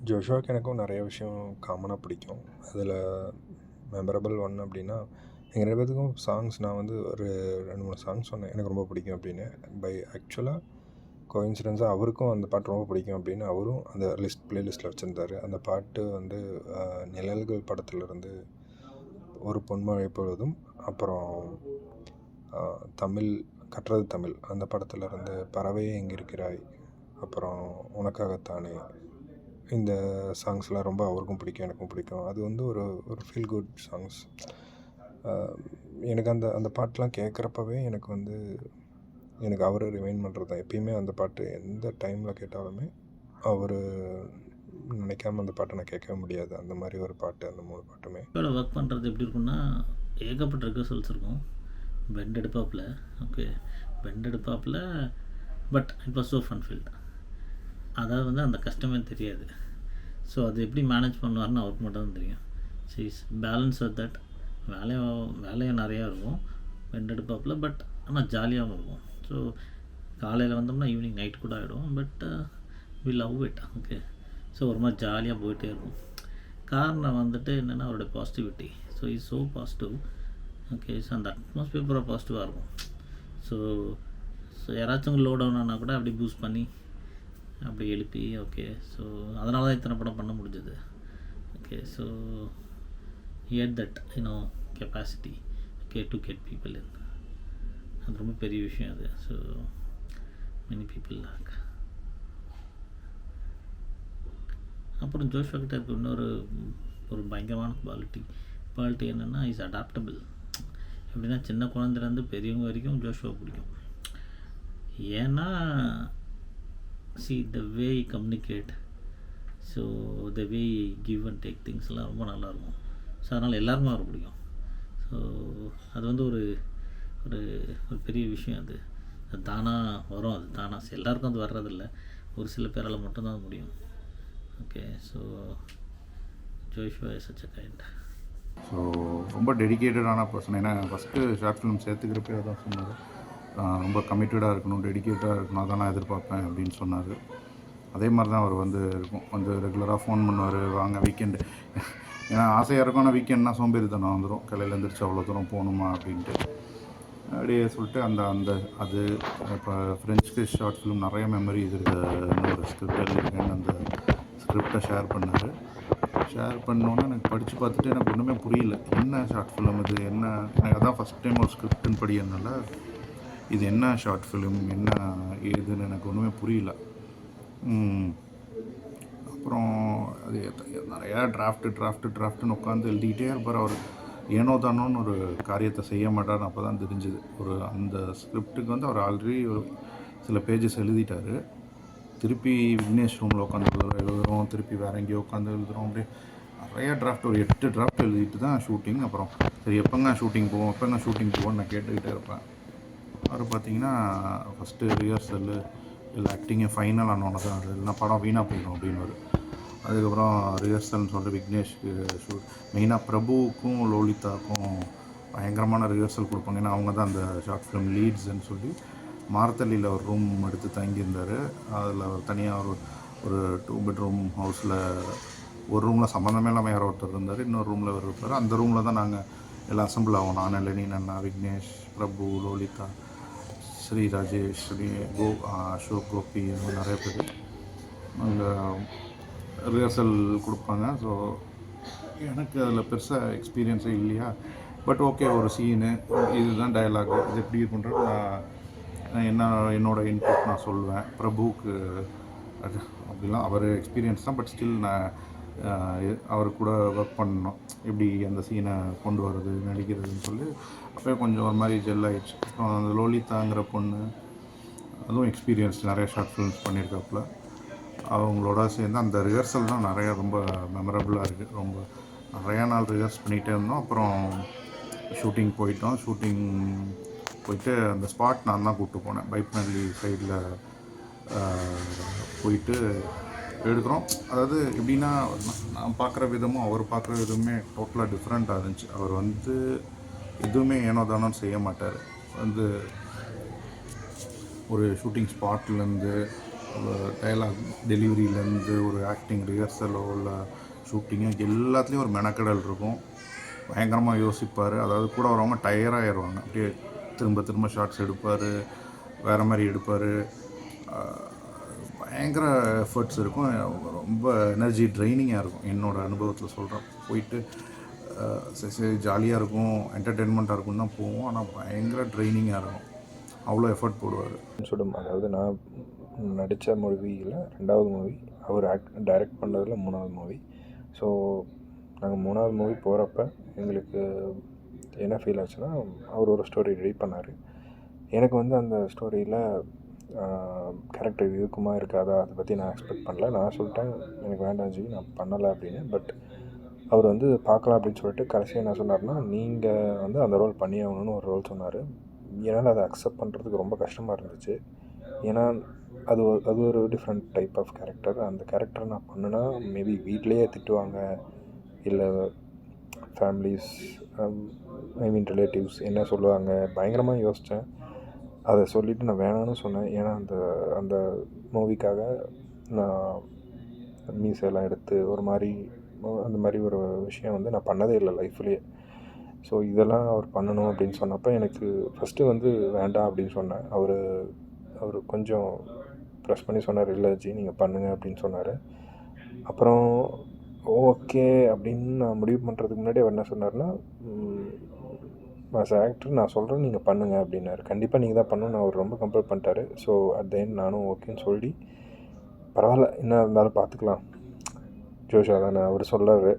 ஜோஷுவாக்கு எனக்கும் நிறைய விஷயம் காமனாக பிடிக்கும். அதில் மெமரபிள் ஒன் அப்படின்னா, எங்கள் 2 பேத்துக்கும் சாங்ஸ் நான் வந்து ஒரு 2-3 சாங்ஸ் சொன்னேன் எனக்கு ரொம்ப பிடிக்கும் அப்படின்னு. ஆக்சுவலாக கோஇன்சிடென்ஸாக அவருக்கும் அந்த பாட்டு ரொம்ப பிடிக்கும் அப்படின்னு அவரும் அந்த ப்ளேலிஸ்ட்டில் வச்சுருந்தார். அந்த பாட்டு வந்து நிழல்கள் படத்துலேருந்து ஒரு பொன்மழை பொழுதும், அப்புறம் தமிழ் கற்றது தமிழ் அந்த படத்துலேருந்து பறவையே எங்கே இருக்கிறாய் அப்புறம் உனக்காகத்தானே, இந்த சாங்ஸ்லாம் ரொம்ப அவருக்கும் பிடிக்கும், எனக்கும் பிடிக்கும். அது வந்து ஒரு ஒரு ஃபீல் குட் சாங்ஸ். எனக்கு அந்த பாட்டெலாம் கேட்குறப்பவே எனக்கு வந்து எனக்கு அவரை ரிமைண்ட் பண்ணுறது தான். எப்பயுமே அந்த பாட்டு எந்த டைமில் கேட்டாலுமே அவர் நினைக்காம அந்த பாட்டை நான் கேட்கவே முடியாது. அந்த மாதிரி ஒரு பாட்டு, அந்த 3 பாட்டுமே. இப்போ ஒர்க் பண்ணுறது எப்படி இருக்குன்னா, ஏகப்பட்ட ரிகர்சல்ஸ் இருக்கும். பெண்ட் எடுப்பாப்பில், ஓகே, பெண்ட் எடுப்பாப்பில், but it was so fun filled. அதாவது வந்து அந்த கஷ்டமே தெரியாது. ஸோ அது எப்படி மேனேஜ் பண்ணுவார்னு அவருக்கு மட்டும் தான் தெரியும். Is balance with that. வேலையும் நிறையா இருக்கும் பெண்ட் எடுப்பாப்பில், பட் ஆனால் ஜாலியாகவும் இருக்கும். ஸோ காலையில் வந்தோம்னா ஈவினிங் நைட் கூட ஆகிடும், but we love it, okay. So ஒரு மாதிரி ஜாலியாக போயிட்டே இருக்கும். காரணம் வந்துட்டு என்னென்னா அவருடைய positivity. So is so positive, okay. So அந்த அட்மாஸ்பியர் பூரா பாசிட்டிவாக இருக்கும். ஸோ யாராச்சும் லோ டவுன் ஆனால் கூட அப்படி பூஸ்ட் பண்ணி அப்படி எழுப்பி, ஓகே. ஸோ அதனால தான் இத்தனை படம் பண்ண முடிஞ்சது, okay. So had that capacity, okay, to get people in. அது ரொம்ப பெரிய விஷயம் அது. So many people lack. அப்புறம் ஜோஷ்வா கிட்ட இருக்க ஒரு பயங்கரமான குவாலிட்டி என்னென்னா, இஸ் அடாப்டபிள். எப்படின்னா சின்ன குழந்தைலேருந்து பெரியவங்க வரைக்கும் ஜோஷ்வா பிடிக்கும். ஏன்னா the way communicate, so the way give and take திங்ஸ்லாம் ரொம்ப நல்லாயிருக்கும். ஸோ அதனால் எல்லாருமே அவரை பிடிக்கும். ஸோ அது வந்து ஒரு ஒரு ஒரு பெரிய விஷயம். அது தானாக வரும், அது தானாக எல்லாருக்கும் அது வர்றதில்ல, ஒரு சில பேரால் மட்டும்தான் முடியும், okay. So Joshua is such a kind. So ரொம்ப டெடிக்கேட்டடான பர்சன். ஏன்னா ஃபஸ்ட்டு ஷார்ட் ஃபிலிம் சேர்த்துக்கிறப்பே அதான் சொன்னார், ரொம்ப கமிட்டடாக இருக்கணும், டெடிக்கேட்டாக இருக்கணும், அதான் நான் எதிர்பார்ப்பேன் அப்படின்னு சொன்னார். அதே மாதிரி தான் அவர் வந்து இருக்கும். வந்து ரெகுலராக ஃபோன் பண்ணுவார், வாங்க வீக்கெண்டு. ஏன்னா ஆசையாக இருக்கும், ஆனால் வீக்கெண்ட்னா சோம்பேறித்தனம் வந்துடும், காலையில் எழுந்திரிச்சு அவ்வளோ தூரம் போகணுமா அப்படின்ட்டு. அப்படியே சொல்லிட்டு அது இப்போ ஃப்ரெஞ்சு ஷார்ட் ஃபிலிம் நிறைய மெமரிஸ் இருக்குது. ஒரு ஸ்கிரிப்ட் எழுதியிருக்கேன்னு அந்த ஸ்கிரிப்டை ஷேர் பண்ணார். ஷேர் பண்ணோன்னே எனக்கு படித்து பார்த்துட்டு எனக்கு ஒன்றுமே புரியல, என்ன ஷார்ட் ஃபிலிம் இது, என்ன. எனக்கு அதான் ஃபஸ்ட் டைம் ஒரு ஸ்கிரிப்டுன்னு படிக்கிறதுனால இது என்ன ஷார்ட் ஃபிலிம், என்ன ஏதுன்னு எனக்கு ஒன்றுமே புரியல. அப்புறம் அது நிறையா டிராஃப்ட்டுன்னு உட்காந்து எழுதிக்கிட்டே இருப்பார் அவர். ஏனோ தானோன்னு ஒரு காரியத்தை செய்ய மாட்டார்னு அப்போ தான் தெரிஞ்சுது. அந்த ஸ்கிரிப்டுக்கு வந்து அவர் ஆல்ரெடி சில பேஜஸ் எழுதிட்டார். திருப்பி விக்னேஷ் ரூமில் உட்காந்து எழுதுகிறோம், திருப்பி வேறு எங்கேயோ உட்காந்து எழுதுகிறோம். அப்படியே நிறையா டிராஃப்ட், ஒரு 8 டிராஃப்ட் எழுதிட்டு தான் ஷூட்டிங். அப்புறம் சரி எப்போங்க ஷூட்டிங் போவோம்னு நான் கேட்டுக்கிட்டே இருப்பேன். அவர் பார்த்திங்கன்னா ஃபஸ்ட்டு ரிஹர்சல் இல்லை ஆக்டிங்கே ஃபைனல் ஆனோன்னு தான் அது, இல்லைனா படம் வீணாக போயிடும் அப்படின்னு. அதுக்கப்புறம் ரிஹர்சல்னு சொல்லிட்டு விக்னேஷ்க்கு மெயினாக பிரபுவுக்கும் லோலிதாவுக்கும் பயங்கரமான ரிஹர்சல் கொடுப்பாங்க. ஏன்னா அவங்க தான் அந்த ஷார்ட் ஃபிலிம் லீட்ஸ்ன்னு சொல்லி மார்த்தலியில் ஒரு ரூம் எடுத்து தங்கியிருந்தார். அதில் அவர் தனியாக ஒரு 2 பெட்ரூம் ஹவுஸில் ஒரு ரூமில் சம்மந்தமே இல்லாமல் யாரோ ஒருத்தர் இருந்தார், இன்னொரு ரூமில் அவர் இருப்பார். அந்த ரூமில் தான் நாங்கள் எல்லாம் அசம்பிள் ஆகும். நான், லெனின் அண்ணா, விக்னேஷ், பிரபு, லோலிதா, ஸ்ரீ ராஜேஷ், அசோக், கோபி, நிறைய பேர் அங்கே ரிஹர்சல் கொடுப்பாங்க. ஸோ எனக்கு அதில் பெருசாக எக்ஸ்பீரியன்ஸே இல்லையா, பட் ஓகே, ஒரு சீனு, இதுதான் டயலாக், இது எப்படி இருக்குன்றது என்னோடய இன்புட் நான் சொல்லுவேன். பிரபுவுக்கு அது அப்படிலாம் அவர் எக்ஸ்பீரியன்ஸ் தான், பட் ஸ்டில் நான் அவர் கூட ஒர்க் பண்ணணும், எப்படி அந்த சீனை கொண்டு வர்றது, நடிக்கிறதுன்னு சொல்லி அப்போயே கொஞ்சம் ஒரு மாதிரி ஜெல் ஆகிடுச்சு. அப்புறம் அந்த லோலிதாங்கிற பொண்ணு, அதுவும் எக்ஸ்பீரியன்ஸ், நிறைய ஷார்ட் ஃபிலிம்ஸ் பண்ணியிருக்காப்புல. அவங்களோட சேர்ந்து அந்த ரிஹர்சல் தான் நிறையா ரொம்ப மெமரபுளாக இருக்குது. ரொம்ப நிறையா நாள் ரிஹர்ஸ் பண்ணிகிட்டே இருந்தோம். அப்புறம் ஷூட்டிங் போயிட்டு அந்த ஸ்பாட் நான் தான் கூப்பிட்டு போனேன். பைப்நல்லி சைடில் போயிட்டு எடுக்கிறோம். அதாவது எப்படின்னா, நான் பார்க்குற விதமும் அவர் பார்க்குற விதமே டோட்டலாக டிஃப்ரெண்ட்டாக இருந்துச்சு. அவர் வந்து எதுவுமே ஏனோ தானோன்னு செய்ய மாட்டார். வந்து ஒரு ஷூட்டிங் ஸ்பாட்லேருந்து, டயலாக் டெலிவரியிலேருந்து, ஒரு ஆக்டிங் ரிஹர்சலோ இல்லை ஷூட்டிங்கோ, எல்லாத்துலேயும் ஒரு மெனக்கடல் இருக்கும். பயங்கரமாக யோசிப்பார். அதாவது கூட வரவங்க டயராகிடுவாங்க. அப்படியே திரும்ப ஷார்ட்ஸ் எடுப்பார், வேறு மாதிரி எடுப்பார். பயங்கர எஃபர்ட்ஸ் இருக்கும். ரொம்ப எனர்ஜி ட்ரைனிங்காக இருக்கும். என்னோடய அனுபவத்தில் சொல்கிறேன். போயிட்டு சரி ஜாலியாக இருக்கும், என்டர்டெயின்மெண்ட்டாக இருக்கும்னு தான் போவோம். ஆனால் பயங்கர ட்ரைனிங்காக இருக்கும். அவ்வளோ எஃபர்ட் போடுவார். அதாவது நான் நடித்த மூவியில் 2வது மூவி, அவர் டைரக்ட் பண்ணதில் 3வது மூவி. ஸோ நாங்கள் 3வது மூவி போகிறப்ப எங்களுக்கு என்ன ஃபீல் ஆச்சுன்னா, அவர் ஒரு ஸ்டோரி ரெடி பண்ணார். எனக்கு வந்து அந்த ஸ்டோரியில் கேரக்டர் இருக்குமா இருக்காதா அதை பற்றி நான் எக்ஸ்பெக்ட் பண்ணல. நான் சொல்லிட்டேன் எனக்கு வேண்டாம் ஜி, நான் பண்ணலை அப்படின்னு. பட் அவர் வந்து பார்க்கலாம் அப்படின்னு சொல்லிட்டு கடைசியாக என்ன சொன்னார்னா, நீங்கள் வந்து அந்த ரோல் பண்ணி ஆகணும்னு ஒரு ரோல் சொன்னார். என்னால் அதை அக்செப்ட் பண்ணுறதுக்கு ரொம்ப கஷ்டமாக இருந்துச்சு. ஏன்னா அது ஒரு டிஃப்ரெண்ட் டைப் ஆஃப் கேரக்டர். அந்த கேரக்டர் நான் பண்ணுனா மேபி வீட்லேயே திட்டுவாங்க, இல்லை ஃபேமிலிஸ் ஐ மீன் ரிலேட்டிவ்ஸ் என்ன சொல்லுவாங்க, பயங்கரமாக யோசித்தேன். அதை சொல்லிவிட்டு நான் வேணான்னு சொன்னேன். ஏன்னா அந்த மூவிக்காக நான் மீசெல்லாம் எடுத்து ஒரு மாதிரி அந்த மாதிரி ஒரு விஷயம் வந்து நான் பண்ணதே இல்லை லைஃப்லேயே. ஸோ இதெல்லாம் அவர் பண்ணணும் அப்படின்னு சொன்னப்போ எனக்கு ஃபஸ்ட்டு வந்து வேண்டாம் அப்படின்னு சொன்னேன். அவர் கொஞ்சம் ப்ரெஸ் பண்ணி சொன்னார், இல்லை ஜி நீங்கள் பண்ணுங்கள் அப்படின்னு சொன்னார். அப்புறம் ஓகே அப்படின்னு நான் முடிவு பண்ணுறதுக்கு முன்னாடி அவர் என்ன சொன்னார்னா, ஆஸ் ஆக்டர் நான் சொல்கிறேன் நீங்கள் பண்ணுங்கள் அப்படின்னாரு. கண்டிப்பாக நீங்கள் தான் பண்ணணும்னு அவர் ரொம்ப கம்பல் பண்ணிட்டாரு. ஸோ அட் த எண்ட் நானும் ஓகேன்னு சொல்லி, பரவாயில்ல என்ன இருந்தாலும் பார்த்துக்கலாம், ஜோஷா தானே அவர் சொல்கிறாரு,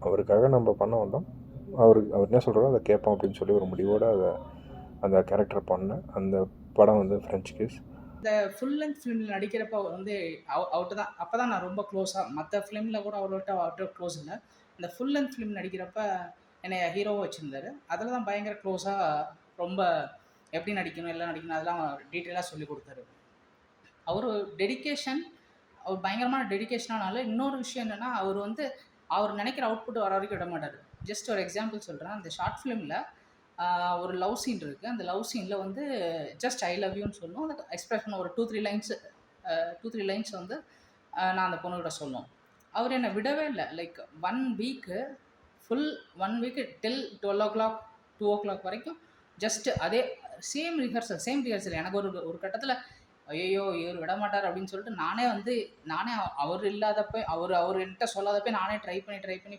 அவருக்காக நம்ம பண்ண வந்தோம், அவர் என்ன சொல்கிறாரோ அதை கேட்போம் அப்படின்னு சொல்லி ஒரு முடிவோடு அந்த கேரக்டர் பண்ணேன். அந்த படம் வந்து ஃப்ரெஞ்ச் கிஸ். இந்த ஃபுல் லென்த் ஃபிலிமில் நடிக்கிறப்ப வந்து அவர்கிட்ட தான் அப்போ தான் நான் ரொம்ப க்ளோஸாக, மற்ற ஃபிலிமில் கூட அவர்கிட்ட க்ளோஸ் இல்லை. இந்த ஃபுல் லென்த் ஃபிலிம் நடிக்கிறப்ப என்னை ஹீரோவாக வச்சுருந்தாரு. அதில் தான் பயங்கர க்ளோஸாக, ரொம்ப எப்படி நடிக்கணும் எல்லாம் நடிக்கணும் அதெல்லாம் டீட்டெயிலாக சொல்லி கொடுத்தாரு. அவர் டெடிக்கேஷன், அவர் பயங்கரமான டெடிக்கேஷனானால இன்னொரு விஷயம் என்னென்னா, அவர் நினைக்கிற அவுட்புட் வர வரைக்கும் விட மாட்டார். ஜஸ்ட் ஒரு எக்ஸாம்பிள் சொல்கிறேன். அந்த ஷார்ட் ஃபிலிமில் ஒரு லவ் சீன் இருக்குது. அந்த லவ் சீனில் வந்து ஜஸ்ட் ஐ லவ் யூன்னு சொல்லணும். அந்த எக்ஸ்பிரஷன் ஒரு 2-3 லைன்ஸ் வந்து நான் அந்த பொண்ணுகிட்ட சொல்லணும். அவர் என்னை விடவே இல்லை. லைக் 1 வீக்கு ஃபுல் 1 வீக்கு டில் 12 o'clock 2 o'clock வரைக்கும் ஜஸ்ட்டு அதே சேம் ரிஹர்சல். எனக்கு ஒரு கட்டத்தில் ஐயோ இவர் விட மாட்டார் அப்படின்னு சொல்லிட்டு நானே அவர் இல்லாதப்போ அவர் என்கிட்ட சொல்லாதப்போ நானே ட்ரை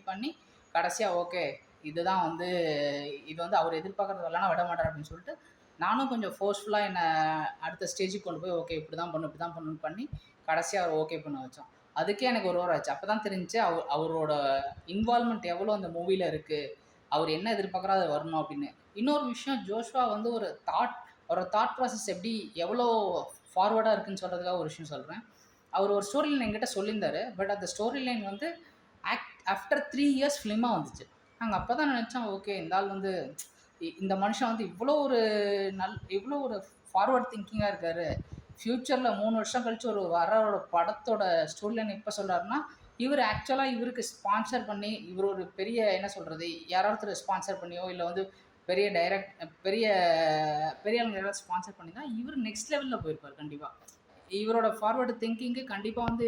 பண்ணி கடைசியாக ஓகே இது வந்து அவர் எதிர்பார்க்குறது வரலாம் விட மாட்டார் அப்படின்னு சொல்லிட்டு நானும் கொஞ்சம் ஃபோர்ஸ்ஃபுல்லாக என்னை அடுத்த ஸ்டேஜுக்கு கொண்டு போய் ஓகே இப்படி தான் பண்ணணும்னு பண்ணி கடைசியாக அவர் ஓகே பண்ண வச்சோம். அதுக்கே எனக்கு ஒரு வாரம் ஆச்சு. அப்போ தான் தெரிஞ்சு அவரோட இன்வால்மெண்ட் எவ்வளோ அந்த மூவியில் இருக்குது, அவர் என்ன எதிர்பார்க்குறோ அது வரணும் அப்படின்னு. இன்னொரு விஷயம், ஜோஷ்வா வந்து ஒரு தாட் ப்ராசஸ் எவ்வளோ ஃபார்வர்டாக இருக்குதுன்னு சொல்கிறதுக்காக ஒரு விஷயம் சொல்கிறேன். அவர் ஒரு ஸ்டோரி லைன் என்கிட்ட சொல்லியிருந்தார். பட் அந்த ஸ்டோரி லைன் வந்து ஆஃப்டர் 3 years ஃபிலிமாக வந்துச்சு. நாங்கள் அப்போ தான் நினச்சோம், ஓகே இந்த ஆள் வந்து இந்த மனுஷன் வந்து இவ்வளோ ஒரு ஃபார்வர்ட் திங்கிங்காக இருக்கார். ஃப்யூச்சரில் 3 வருஷம் கழித்து ஒரு வரோட படத்தோட ஸ்டோரி லைன் எப்போ சொல்கிறாருன்னா, இவர் ஆக்சுவலாக இவருக்கு ஸ்பான்சர் பண்ணி, இவர் ஒரு பெரிய என்ன சொல்கிறது, யாராவது ஸ்பான்சர் பண்ணியோ இல்லை வந்து பெரிய ஆளுங்க யாராவது ஸ்பான்சர் பண்ணி தான் இவர் நெக்ஸ்ட் லெவலில் போயிருப்பார். கண்டிப்பாக இவரோட ஃபார்வர்டு திங்கிங்கு கண்டிப்பாக வந்து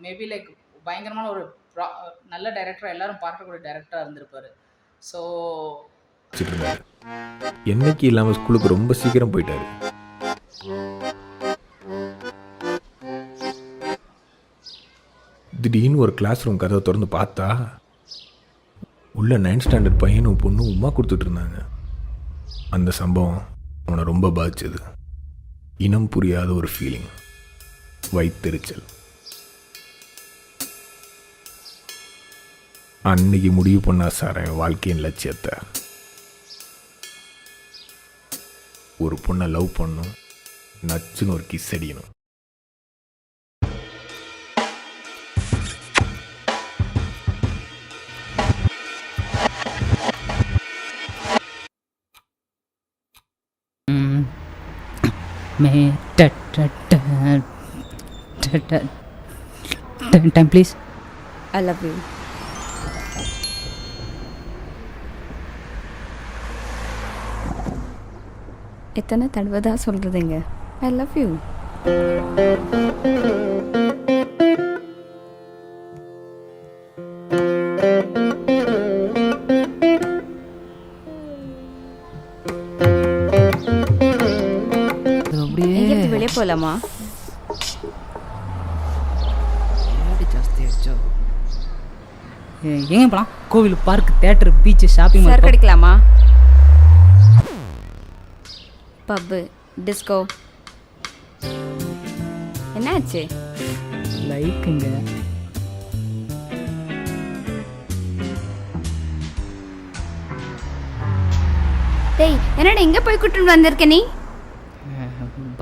மேபி லைக் பயங்கரமான ஒரு நல்ல டைரக்டராக எல்லாரும் பார்க்கக்கூடிய டைரக்டராக இருந்திருப்பார். ஸோ என்னைக்கு இல்லாமல் ஸ்கூலுக்கு ரொம்ப சீக்கிரம் போயிட்டாரு. திடீர்னு ஒரு கிளாஸ் ரூம் கதவை திறந்து பார்த்தா உள்ள 9th standard பையனும் பொண்ணும் உமா கொடுத்துட்டு இருந்தாங்க. அந்த சம்பவம் அவனை ரொம்ப பாதிச்சது. இனம் புரியாத ஒரு ஃபீலிங், வயித்தெரிச்சல். அன்னைக்கு முடிவு பண்ணா சார் என் வாழ்க்கையின் லட்சியத்தை. ஒரு பொண்ணை லவ் பண்ணும், நச்சுன்னு ஒரு கிஸ் அடிக்கணும். Time please. I love you. எத்தனை தடவை தான் சொல்கிறதுங்க, ஐ லவ் யூ. வெளியே போகலாமா? எங்கே போகலாம்? கோவில், park, theatre, beach, shopping sir கிடைக்கலாமா? Pub, disco. என்னாச்சு? லைக்குங்க. டேய் என்னடா இங்கே போய் கூட்டிட்டு வந்திருக்க நீ?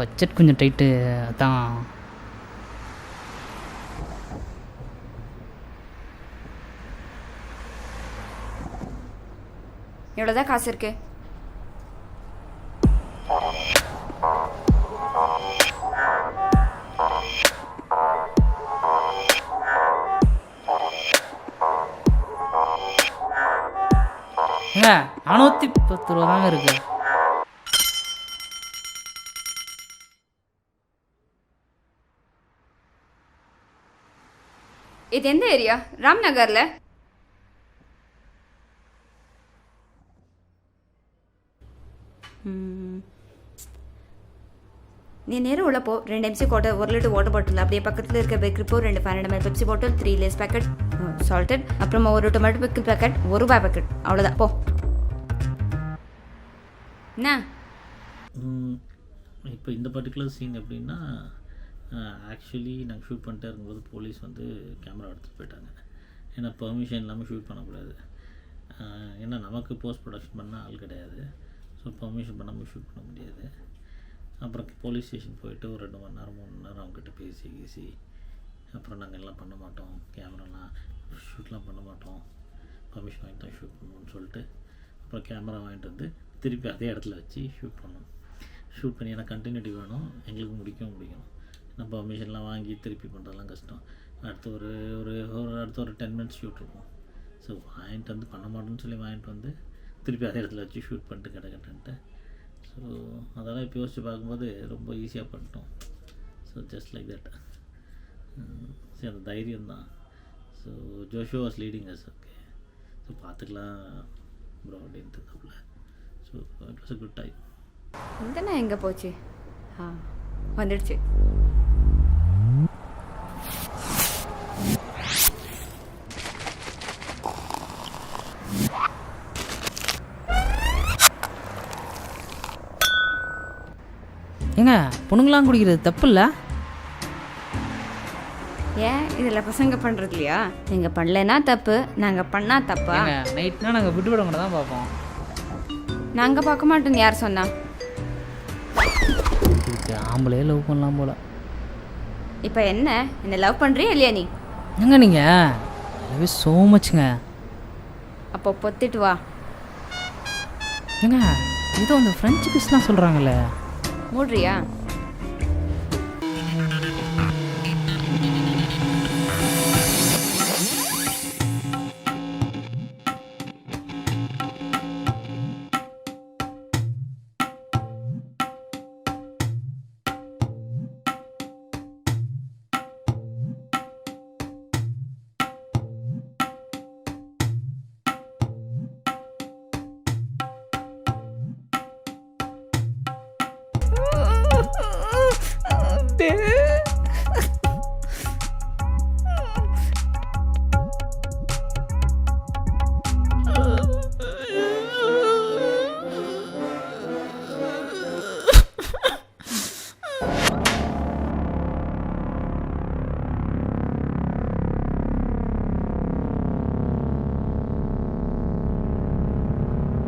பட்ஜெட் கொஞ்சம் டைட்டு அதான். எவ்வளோதான் காசு இருக்கு? ஏங்க 410 ரூபா தாங்க இருக்கு. இது எந்த ஏரியா? ராம்நகர்ல? நீ நேரம் உள்ள போ. 2 MC கோட்டை, 1 லிட்டர் வாட்டர் பாட்டில், அப்படியே பக்கத்தில் இருக்க பேக்கரி போ. 2 500 ml பெப்சி பாட்டில், 3 லேஸ் பேக்கெட் சால்டட், அப்புறமா 1 டொமேட்டோ பிக்கிள் பேக்கெட், 1 ரூபாய் பேக்கெட். அவ்வளோதான், போ. என்ன இப்போ இந்த பர்டிகுலர் சீன் எப்படின்னா, ஆக்சுவலி நாங்கள் ஷூட் பண்ணிட்டே இருக்கும்போது போலீஸ் வந்து கேமரா எடுத்துகிட்டு போயிட்டாங்க. ஏன்னா பெர்மிஷன் இல்லாமல் ஷூட் பண்ணக்கூடாது. ஏன்னா நமக்கு போஸ்ட் ப்ரொடக்ஷன் பண்ண ஆள் கிடையாது. ஸோ பெர்மிஷன் பண்ணாமல் ஷூட் பண்ண முடியாது. அப்புறம் போலீஸ் ஸ்டேஷன் போயிட்டு ஒரு 2 மணி நேரம் 3 மணி நேரம் அவங்ககிட்ட பேசி அப்புறம் நாங்கள் எல்லாம் பண்ண மாட்டோம், கேமராலாம் ஷூட்லாம் பண்ண மாட்டோம், பெர்மிஷன் வாங்கிட்டு தான் ஷூட் பண்ணுவோம்னு சொல்லிட்டு அப்புறம் கேமரா வாங்கிட்டு வந்து திருப்பி அதே இடத்துல வச்சு ஷூட் பண்ணோம். ஷூட் பண்ணி ஏன்னா கண்டினியூட்டி வேணும், எங்களுக்கு முடிக்கணும். நம்ம பெர்மிஷன்லாம் வாங்கி திருப்பி பண்ணுறதுலாம் கஷ்டம். அடுத்து ஒரு 10 மினிட்ஸ் ஷூட் இருக்கும். ஸோ வாங்கிட்டு வந்து பண்ண மாட்டோம்னு சொல்லி வாங்கிட்டு வந்து திருப்பி அதே இடத்துல வச்சு ஷூட் பண்ணிட்டு கிடக்கட்டன்ட்டு. ஸோ அதெல்லாம் இப்போ யோசிச்சு பார்க்கும்போது ரொம்ப ஈஸியாக பண்ணிட்டோம். So just like that. சரி அந்த தைரியம் தான். So Joshua was leading us. Okay so பார்த்துக்கலாம் ப்ரோ அப்படின்ட்டு தப்பில். So it was a good time. இந்த எங்கே போச்சு? வந்துடுச்சு. ஏங்க பொண்ணுங்களாம் குடிக்கிறது தப்பு இல்லை? ஏன் இதில் பசங்க பண்ணுறது இல்லையா? நீங்கள் பண்ணலைன்னா தப்பு, நாங்கள் பண்ணால் தப்பா? நைட்னா நாங்கள் விட்டு விடவங்க தான் பார்ப்போம். நாங்கள் பார்க்க மாட்டோம்னு யார் சொன்னா? ஆம்பளையே லவ் பண்ணலாம் போல. இப்போ என்ன லவ் பண்ணுறியா இல்லையா நீ? எங்க நீங்கள் ஸோ மச்சுங்க. அப்போ பொத்திட்டு வா. ஏங்க ஏதோ அந்த ஃப்ரெஞ்சு கிஸ்லாம் சொல்கிறாங்களே, மூடுறியா?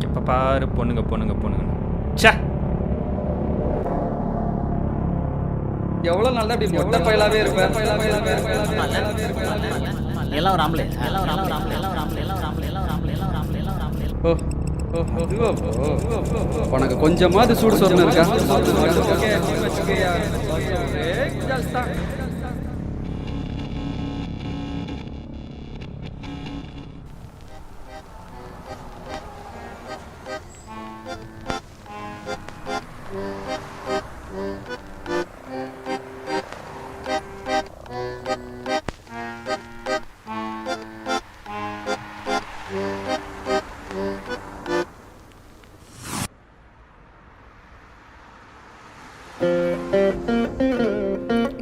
எப்போ பாரு பொண்ணுங்க ச்சே. எவ்வளோ நல்லா இப்படி மொட்டை பயிலாவே இருப்பேன். எல்லாம் ஒரு ஆம்பளை. உனக்கு கொஞ்சமாவது சூடு சொரணை இருக்கா?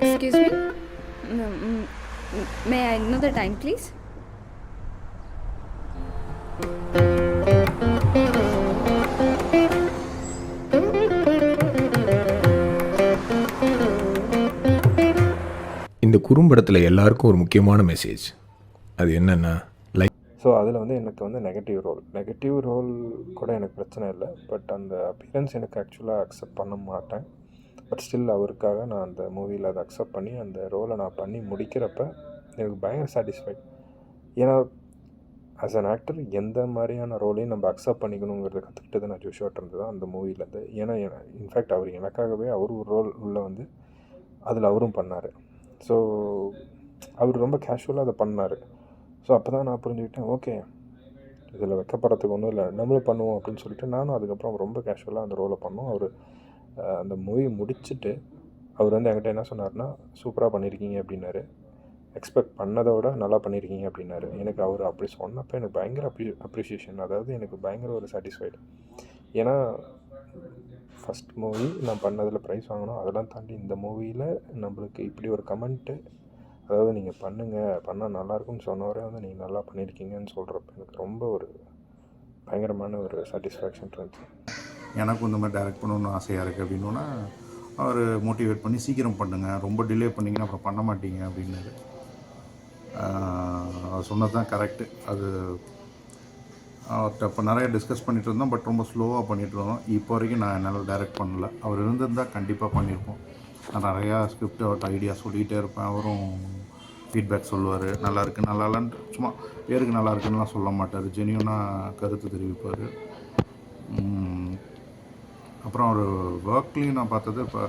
Excuse me? May I know the time, please? இந்த குறும்படத்தில் எல்லாருக்கும் ஒரு முக்கியமான மெசேஜ். அது என்னென்னா ஸோ அதில் வந்து எனக்கு வந்து நெகட்டிவ் ரோல் கூட எனக்கு பிரச்சனை இல்லை. பட் அந்த அப்பியரன்ஸ் எனக்கு ஆக்சுவலாக அக்செப்ட் பண்ண மாட்டேன். பட் ஸ்டில் அவருக்காக நான் அந்த மூவியில் அதை அக்செப்ட் பண்ணி அந்த ரோலை நான் பண்ணி முடிக்கிறப்ப எனக்கு பயங்கர சாட்டிஸ்ஃபைட். ஏன்னா ஆஸ் அன் ஆக்டர் எந்த மாதிரியான ரோலையும் நம்ம அக்செப்ட் பண்ணிக்கணுங்கிறத கற்றுக்கிட்டது நான் ஜோஷுவாட்டிருந்து தான் அந்த மூவிலேருந்து. ஏன்னா இன்ஃபேக்ட் அவர் எனக்காகவே அவர் ஒரு ரோல் உள்ளே வந்து அதில் அவரும் பண்ணார். ஸோ அவர் ரொம்ப கேஷுவலாக அதை பண்ணார். ஸோ அப்போ தான் நான் புரிஞ்சுக்கிட்டேன், ஓகே இதில் வைக்கப்படுறதுக்கு ஒன்றும் இல்லை, நம்மளும் பண்ணுவோம் அப்படின்னு சொல்லிட்டு நானும் அதுக்கப்புறம் ரொம்ப கேஷுவலாக அந்த ரோலை பண்ணோம். அவர் அந்த மூவி முடிச்சுட்டு அவர் வந்து என்கிட்ட என்ன சொன்னார்னா, சூப்பராக பண்ணியிருக்கீங்க அப்படின்னாரு. எக்ஸ்பெக்ட் பண்ணதை விட நல்லா பண்ணியிருக்கீங்க அப்படின்னாரு. எனக்கு அவர் அப்படி சொன்னப்போ எனக்கு பயங்கர அப்ரிஷியேஷன். அதாவது எனக்கு பயங்கர ஒரு சாட்டிஸ்ஃபைடு. ஏன்னா ஃபஸ்ட் மூவி நான் பண்ணதில் ப்ரைஸ் வாங்கினோம். அதெல்லாம் தாண்டி இந்த மூவியில் நம்மளுக்கு இப்படி ஒரு கமெண்ட்டு, அதாவது நீங்கள் பண்ணால் நல்லாயிருக்குன்னு சொன்னவரே வந்து நீங்கள் நல்லா பண்ணியிருக்கீங்கன்னு சொல்கிறப்ப எனக்கு ரொம்ப ஒரு பயங்கரமான ஒரு சாட்டிஸ்ஃபேக்ஷன் இருந்துச்சு. எனக்கும் இந்த மாதிரி டைரக்ட் பண்ணணும்னு ஆசையாக இருக்குது அப்படின்னா அவர் மோட்டிவேட் பண்ணி சீக்கிரம் பண்ணுங்கள், ரொம்ப டிலே பண்ணிங்கன்னா அப்புறம் பண்ண மாட்டீங்க அப்படின்னாரு. அவர் சொன்னது தான் கரெக்டு. அது அவர்கிட்ட இப்போ நிறைய டிஸ்கஸ் பண்ணிகிட்டு இருந்தோம். பட் ரொம்ப ஸ்லோவாக பண்ணிகிட்டு இருந்தோம். இப்போ வரைக்கும் நான் என்னால் டைரக்ட் பண்ணல. அவர் இருந்திருந்தால் கண்டிப்பாக பண்ணியிருப்போம். நான் நிறையா ஸ்கிரிப்ட் அவர்கிட்ட ஐடியா சொல்லிகிட்டே இருப்பேன். அவரும் ஃபீட்பேக் சொல்லுவார், நல்லாயிருக்கு நல்லா இல்லைன்ட்டு. சும்மா பேருக்கு நல்லா இருக்குன்னுலாம் சொல்ல மாட்டார், ஜென்யூனாக கருத்து தெரிவிப்பார். அப்புறம் அவர் ஒர்க்லேயும் நான் பார்த்தது, இப்போ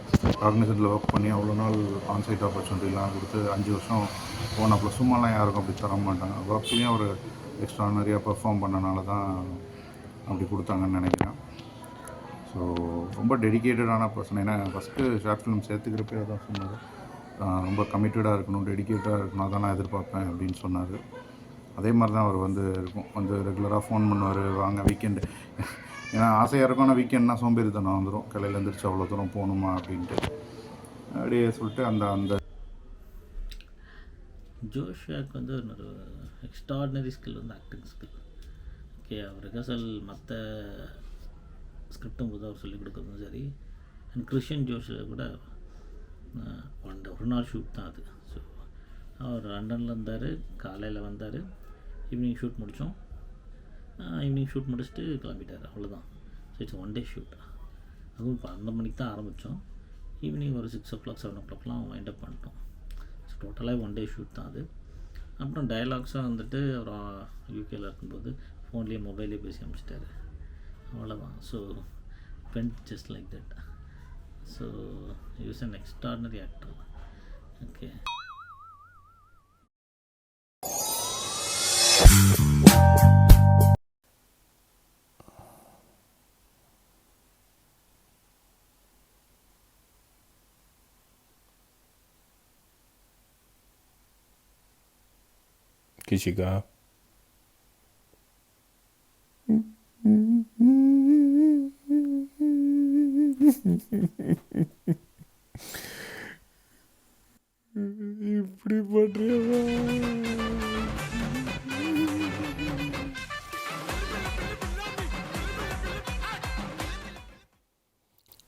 காக்னிசன்ட்டில் ஒர்க் பண்ணி அவ்வளோ நாள் ஆன்சைட் ஆப்பர்ச்சுனிட்டிலாம் கொடுத்து 5 வருஷம் போனப்போ சும்மாலாம் யாருக்கும் அப்படி தர மாட்டாங்க. ஒர்க்லேயும் அவர் எக்ஸ்ட்ரானரியாக பெர்ஃபார்ம் பண்ணனால தான் அப்படி கொடுத்தாங்கன்னு நினைக்கிறேன். ஸோ ரொம்ப டெடிக்கேட்டடான பர்சன். ஏன்னா ஃபஸ்ட்டு ஷார்ட் ஃபிலிம் சேர்த்துக்கிறப்பே அதான் சொன்னார், ரொம்ப கமிட்டடாக இருக்கணும், டெடிக்கேட்டாக இருக்கணும், அதான் நான் எதிர்பார்ப்பேன் அப்படின்னு சொன்னார். அதே மாதிரி தான் அவர் வந்து இருக்கும். வந்து ரெகுலராக ஃபோன் பண்ணுவார், வாங்க வீக்கெண்டு. ஏன்னா ஆசையாக இருக்கும், ஆனால் வீக்கெண்ட்னா சோம்பேறித்தனம் வந்துடும், காலையில் எழுந்திரிச்சு அவ்வளோ தூரம் போகணுமா அப்படின்ட்டு. அப்படியே சொல்லிட்டு அந்த ஜோஷுவாக்கு வந்து ஒரு எக்ஸ்ட்ராடினரி ஸ்கில் வந்து ஆக்டிங் ஸ்கில். ஓகே, அவர் ரிஹர்சல் மற்ற ஸ்கிரிப்டும் போது அவர் சொல்லிக் கொடுக்குறதும் சரி. அண்ட் கிறிஸ்டியன் ஜோஷில் கூட ஒரு நாள் ஷூட் தான் அது. ஸோ அவர் லண்டனில் இருந்தார், காலையில் வந்தார், ஈவினிங் ஷூட் முடித்தோம். ஈவினிங் ஷூட் முடிச்சுட்டு கிளம்பிட்டார், அவ்வளோதான். So it's 1 day shoot. அதுவும் 12 மணிக்கு தான் ஆரம்பித்தோம். ஈவினிங் ஒரு 6 o'clock 7 o'clockலாம் வைண்ட் அப் பண்ணிட்டோம். ஸோ டோட்டலாக 1 day ஷூட் தான் அது. அப்புறம் டயலாக்ஸாக வந்துட்டு அவர் யூகேயில் இருக்கும்போது ஃபோன்லேயே மொபைல்லேயே பேசி அனுப்பிச்சிட்டாரு, அவ்வளோதான். So vent just like that. So he was an extraordinary actor. Okay. किसी का இப்படி பண்றியா?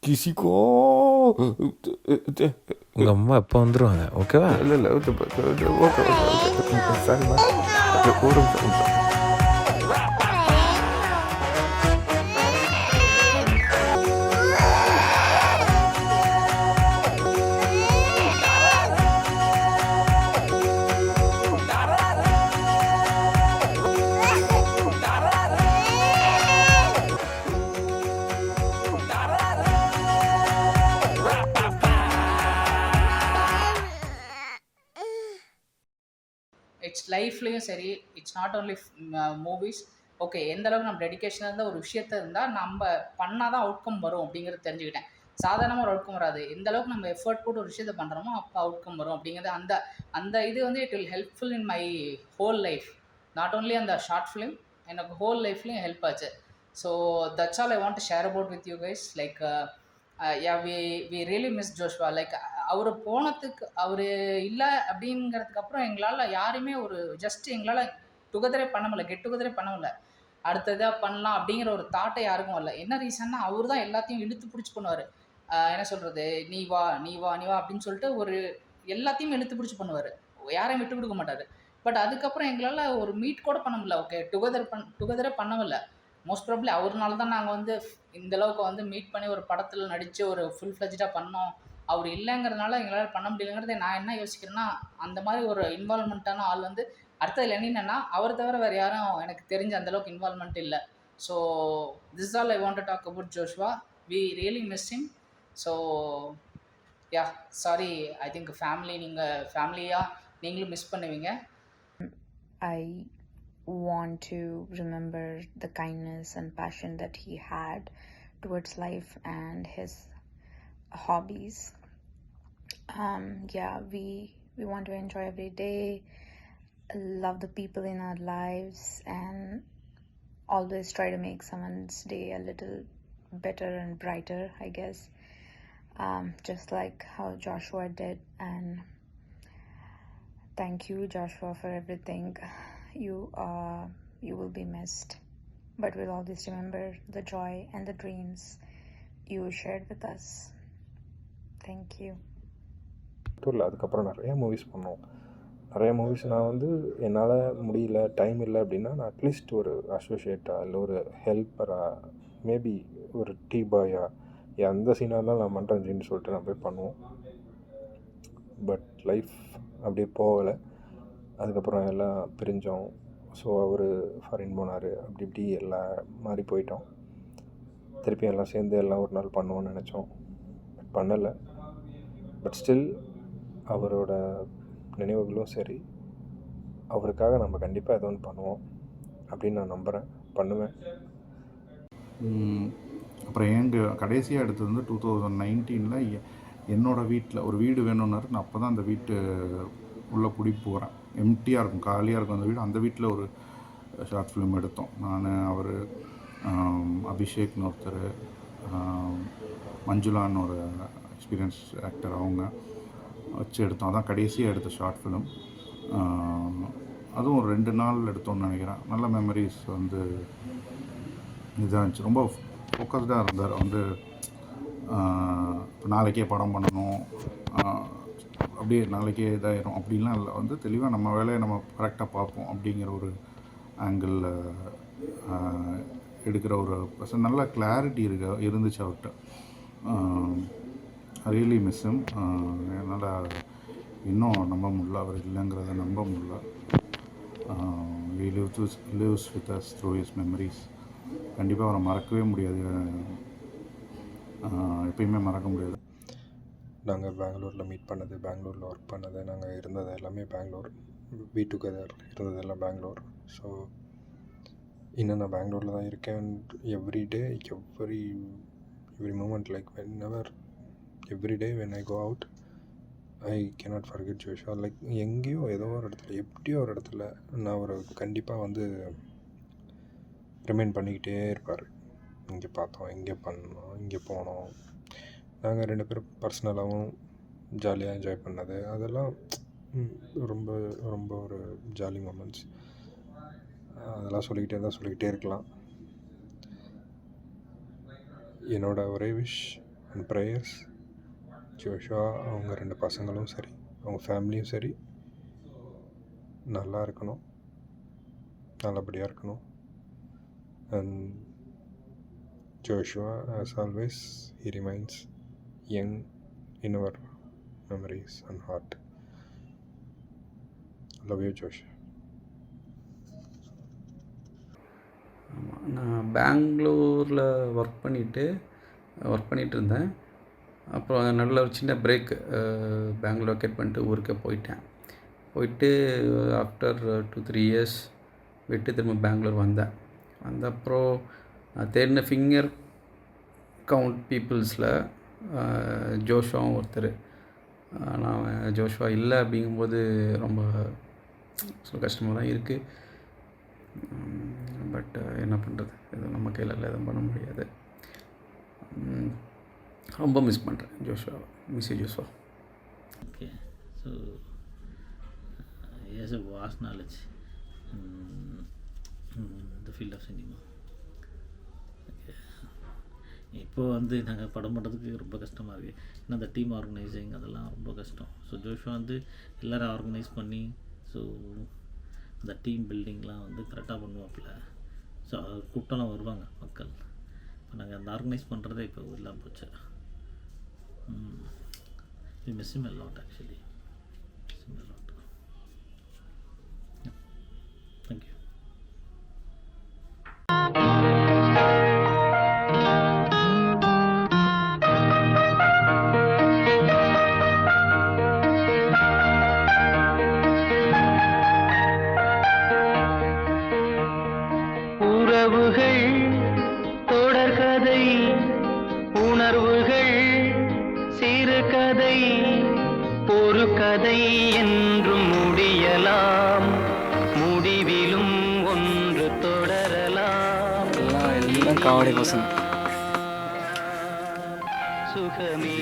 கிசிக்கோ உங்கள் அம்மா எப்போ வந்துடுவாங்க? ஓகேவா? இல்லை இல்லை ஓகே ஓகே சாரிம்மா, ஒரு இட்ஸ் லைஃப்லேயும் சரி, it's not only movies. Okay, எந்த அளவுக்கு நம்ம டெடிக்கேஷனாக இருந்தால் ஒரு விஷயத்த இருந்தால் நம்ம பண்ணால் தான் அவுட்கம் வரும் அப்படிங்கிறது தெரிஞ்சுக்கிட்டேன். சாதாரணமாக ஒரு அவுட்கம் வராது. எந்த அளவுக்கு நம்ம எஃபர்ட் போட்டு ஒரு விஷயத்த பண்ணுறோமோ அப்போ அவுட்கம் வரும் அப்படிங்கிறது அந்த இது வந்து it will helpful in my whole life. Not only அந்த ஷார்ட் ஃபிலிம், எனக்கு ஹோல் லைஃப்லேயும் ஹெல்ப் ஆச்சு. So that's all I want to share about with you guys. Like we really miss Joshua. Like அவர் போனதுக்கு, அவர் இல்லை அப்படிங்கிறதுக்கு அப்புறம் எங்களால் யாருமே ஒரு ஜஸ்ட் எங்களால் டுகெதரே பண்ண முடியல, கெட் டுகெதரே பண்ண முடியல. அடுத்ததாக பண்ணலாம் அப்படிங்கிற ஒரு தாட்டை யாருக்கும் வரல. என்ன ரீசன்னா, அவர் தான் எல்லாத்தையும் இழுத்து பிடிச்சி பண்ணுவார். என்ன சொல்கிறது, நீ வா நீ வா நீ வா அப்படின்னு சொல்லிட்டு ஒரு எல்லாத்தையும் இழுத்து பிடிச்சி பண்ணுவார், யாரையும் விட்டு கொடுக்க மாட்டார். பட் அதுக்கப்புறம் எங்களால் ஒரு மீட் கூட பண்ண முடியல. ஓகே, டுகெதரே பண்ணவில்லை. மோஸ்ட் ப்ராபப்ளி அவர்னால தான் நாங்கள் வந்து இந்த அளவுக்கு வந்து மீட் பண்ணி ஒரு படத்தில் நடித்து ஒரு ஃபுல் ஃப்ளெஜ்டாக பண்ணோம். அவர் இல்லைங்கிறதுனால எங்களால் பண்ண முடியலைங்கிறத நான் என்ன யோசிக்கிறேன்னா, அந்த மாதிரி ஒரு இன்வால்மெண்ட்டான ஆள் வந்து அடுத்ததில் என்னென்னா அவர் தவிர வேறு யாரும் எனக்கு தெரிஞ்ச அந்தளவுக்கு இன்வால்மெண்ட் இல்லை. So this all I want to talk about Joshua. We really miss him. So yeah, sorry. I think நீங்கள் ஃபேமிலியாக நீங்களும் மிஸ் பண்ணுவீங்க. I want to remember the kindness and passion that he had towards life and his hobbies. Yeah, we want to enjoy every day, love the people in our lives, and always try to make someone's day a little better and brighter, I guess. Just like how Joshua did. And thank you, Joshua, for everything. You will be missed, but we'll always remember the joy and the dreams you shared with us. Thank you. இல்லை, அதுக்கப்புறம் நிறைய movies பண்ணோம். நிறைய movies நான் வந்து என்னால் முடியல, time இல்லை அப்படின்னா நான் அட்லீஸ்ட் ஒரு அசோசியேட்டாக இல்லை ஒரு ஹெல்ப்பராக, மேபி ஒரு டீ பாயாக, எந்த சீனாக இருந்தாலும் நான் பண்ணுறேன்னு சொல்லிட்டு நான் போய் பண்ணுவோம். பட் லைஃப் அப்படியே போகலை. அதுக்கப்புறம் எல்லாம் பிரிஞ்சோம். ஸோ அவர் ஃபாரின் போனார், அப்படி இப்படி எல்லாம் மாறி போயிட்டோம். திருப்பி எல்லாம் சேர்ந்து எல்லாம் ஒரு நாள் பண்ணுவோன்னு நினச்சோம், பட் பண்ணலை. பட் ஸ்டில் அவரோட நினைவுகளும் சரி, அவருக்காக நம்ம கண்டிப்பாக ஏதோ ஒன்று பண்ணுவோம் அப்படின்னு நான் நம்புகிறேன், பண்ணுவேன். அப்புறம் கடைசியாக எடுத்தது வந்து 2019 என்னோடய வீட்டில் ஒரு வீடு வேணும்னாரு. நான் அப்போ தான் அந்த வீட்டு உள்ளே குடி போகிறேன். எம்டியாக இருக்கும், காலியாக இருக்கும் அந்த வீடு. அந்த வீட்டில் ஒரு ஷார்ட் ஃபிலிம் எடுத்தோம். நான், அவர், அபிஷேக்னு ஒருத்தர், மஞ்சுளான்னு ஒரு எக்ஸ்பீரியன்ஸ் ஆக்டர், அவங்க வச்சு எடுத்தோம். அதான் கடைசியாக எடுத்த ஷார்ட் ஃபிலிம். அதுவும் ஒரு 2 நாள் எடுத்தோம்னு நினைக்கிறேன். நல்ல மெமரிஸ் வந்து இதாக இருந்துச்சு. ரொம்ப ஃபோக்கஸ்டாக இருந்தார். வந்து நாளைக்கே படம் பண்ணணும், அப்படியே நாளைக்கே இதாகிடும் அப்படின்லாம் இல்லை. வந்து தெளிவாக நம்ம வேலையை நம்ம கரெக்டாக பார்ப்போம் அப்படிங்கிற ஒரு ஆங்கிளில் எடுக்கிற ஒரு பர்சன். நல்ல கிளாரிட்டி இருந்துச்சு அவர்கிட்ட. ரியலி மிஸ்ஸும். என்னால் இன்னும் நம்ப முடியல, அவர் இல்லைங்கிறத நம்ப முடியல. he lives with us through his memories. கண்டிப்பாக அவரை மறக்கவே முடியாது, எப்பயுமே மறக்க முடியாது. நாங்கள் பெங்களூரில் மீட் பண்ணது, பெங்களூரில் ஒர்க் பண்ணது, நாங்கள் இருந்தது எல்லாமே பெங்களூர். வி டுகெதர் இருந்ததெல்லாம் பெங்களூர். ஸோ இன்னும் நான் பெங்களூரில் தான் இருக்கேன். Every day, every moment, like every day when I go out, I cannot forget Joshua. Like எங்கேயோ ஏதோ ஒரு இடத்துல, எப்படியோ ஒரு இடத்துல நான் ஒரு கண்டிப்பாக வந்து ரிமைண்ட் பண்ணிக்கிட்டே இருப்பார். இங்கே பார்த்தோம், இங்கே பண்ணோம், இங்கே போனோம். நாங்கள் 2 பேரும் பர்சனலாகவும் ஜாலியாக என்ஜாய் பண்ணது, அதெல்லாம் ரொம்ப ரொம்ப ஒரு ஜாலி மூமெண்ட்ஸ். அதெல்லாம் சொல்லிக்கிட்டே இருக்கலாம். என்னோடய ஒரே விஷ் அண்ட் ப்ரேயர்ஸ், ஜோஷுவா அவங்க 2 பசங்களும் சரி, அவங்க ஃபேமிலியும் சரி நல்லா இருக்கணும், நல்லபடியாக இருக்கணும். And Joshua, as always, he remains young in our memories and heart. Love you, Joshua. ஆமாம், நான் பெங்களூரில் ஒர்க் பண்ணிகிட்டு இருந்தேன். அப்புறம் நல்ல ஒரு சின்ன பிரேக், பெங்களூர் வெக்கேட் பண்ணிட்டு ஊருக்கே போயிட்டு ஆஃப்டர் 2-3 இயர்ஸ் விட்டு திரும்ப பெங்களூர் வந்த அப்புறம் தேடின ஃபிங்கர் கவுண்ட் பீப்புள்ஸில் ஜோஷுவாவும் ஒருத்தர். ஆனால் ஜோஷுவா இல்லை அப்படிங்கும்போது ரொம்ப கஷ்டமாக தான் இருக்குது. பட் என்ன பண்ணுறது, எதுவும் நம்ம கையில் இல்லை, எதுவும் பண்ண முடியாது. ரொம்ப மிஸ் பண்ணுறேன் Joshua. Miss you Joshua. Okay, so he has a vast knowledge in the field of cinema. இப்போ வந்து நாங்கள் படம் பண்ணுறதுக்கு ரொம்ப கஷ்டமாக இருக்குது. ஏன்னா அந்த டீம் ஆர்கனைசிங் அதெல்லாம் ரொம்ப கஷ்டம். ஸோ ஜோஷுவா வந்து எல்லோரும் ஆர்கனைஸ் பண்ணி ஸோ அந்த டீம் பில்டிங்லாம் வந்து கரெக்டாக பண்ணுவாப்புல. ஸோ கூட்டம்லாம் வருவாங்க மக்கள். இப்போ நாங்கள் அந்த ஆர்கனைஸ் பண்ணுறதே இப்போ இல்லாமல் போச்சு. We miss him a lot actually. Miss him a lot. Yeah. Thank you. உறவுகள் தொடர்கதை, உணர்வுகள் சிறுகதை, ஒரு கதை என்றும் முடியலாம், முடிவிலும் ஒன்று தொடரலாம். எல்லாம் காமெடி பசங்க. சுகமே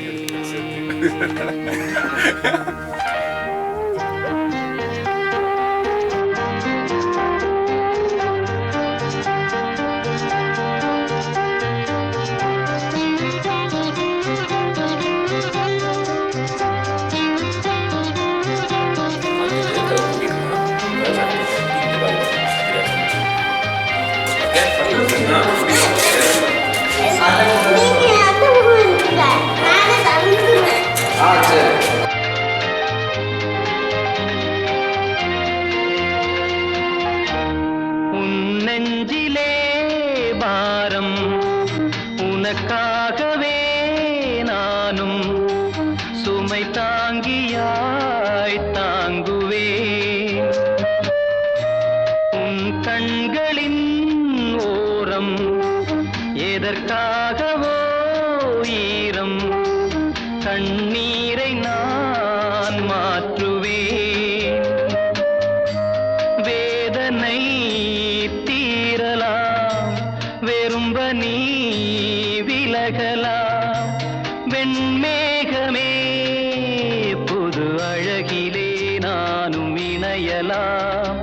நெஞ்சிலே பாரம் உனக்காகவே நானும் சுமை தாங்கியாய் தாங்குவேன். உன் கண்களின் ஓரம் எதற்காகவோ ஈரம், கண்ணீரை நான் மாற்றுவேன். வேதனை தீரலாம், வெறும்ப நீ விலகலாம். வெண்மேகமே புது அழகிலே நானும் இணையலாம்.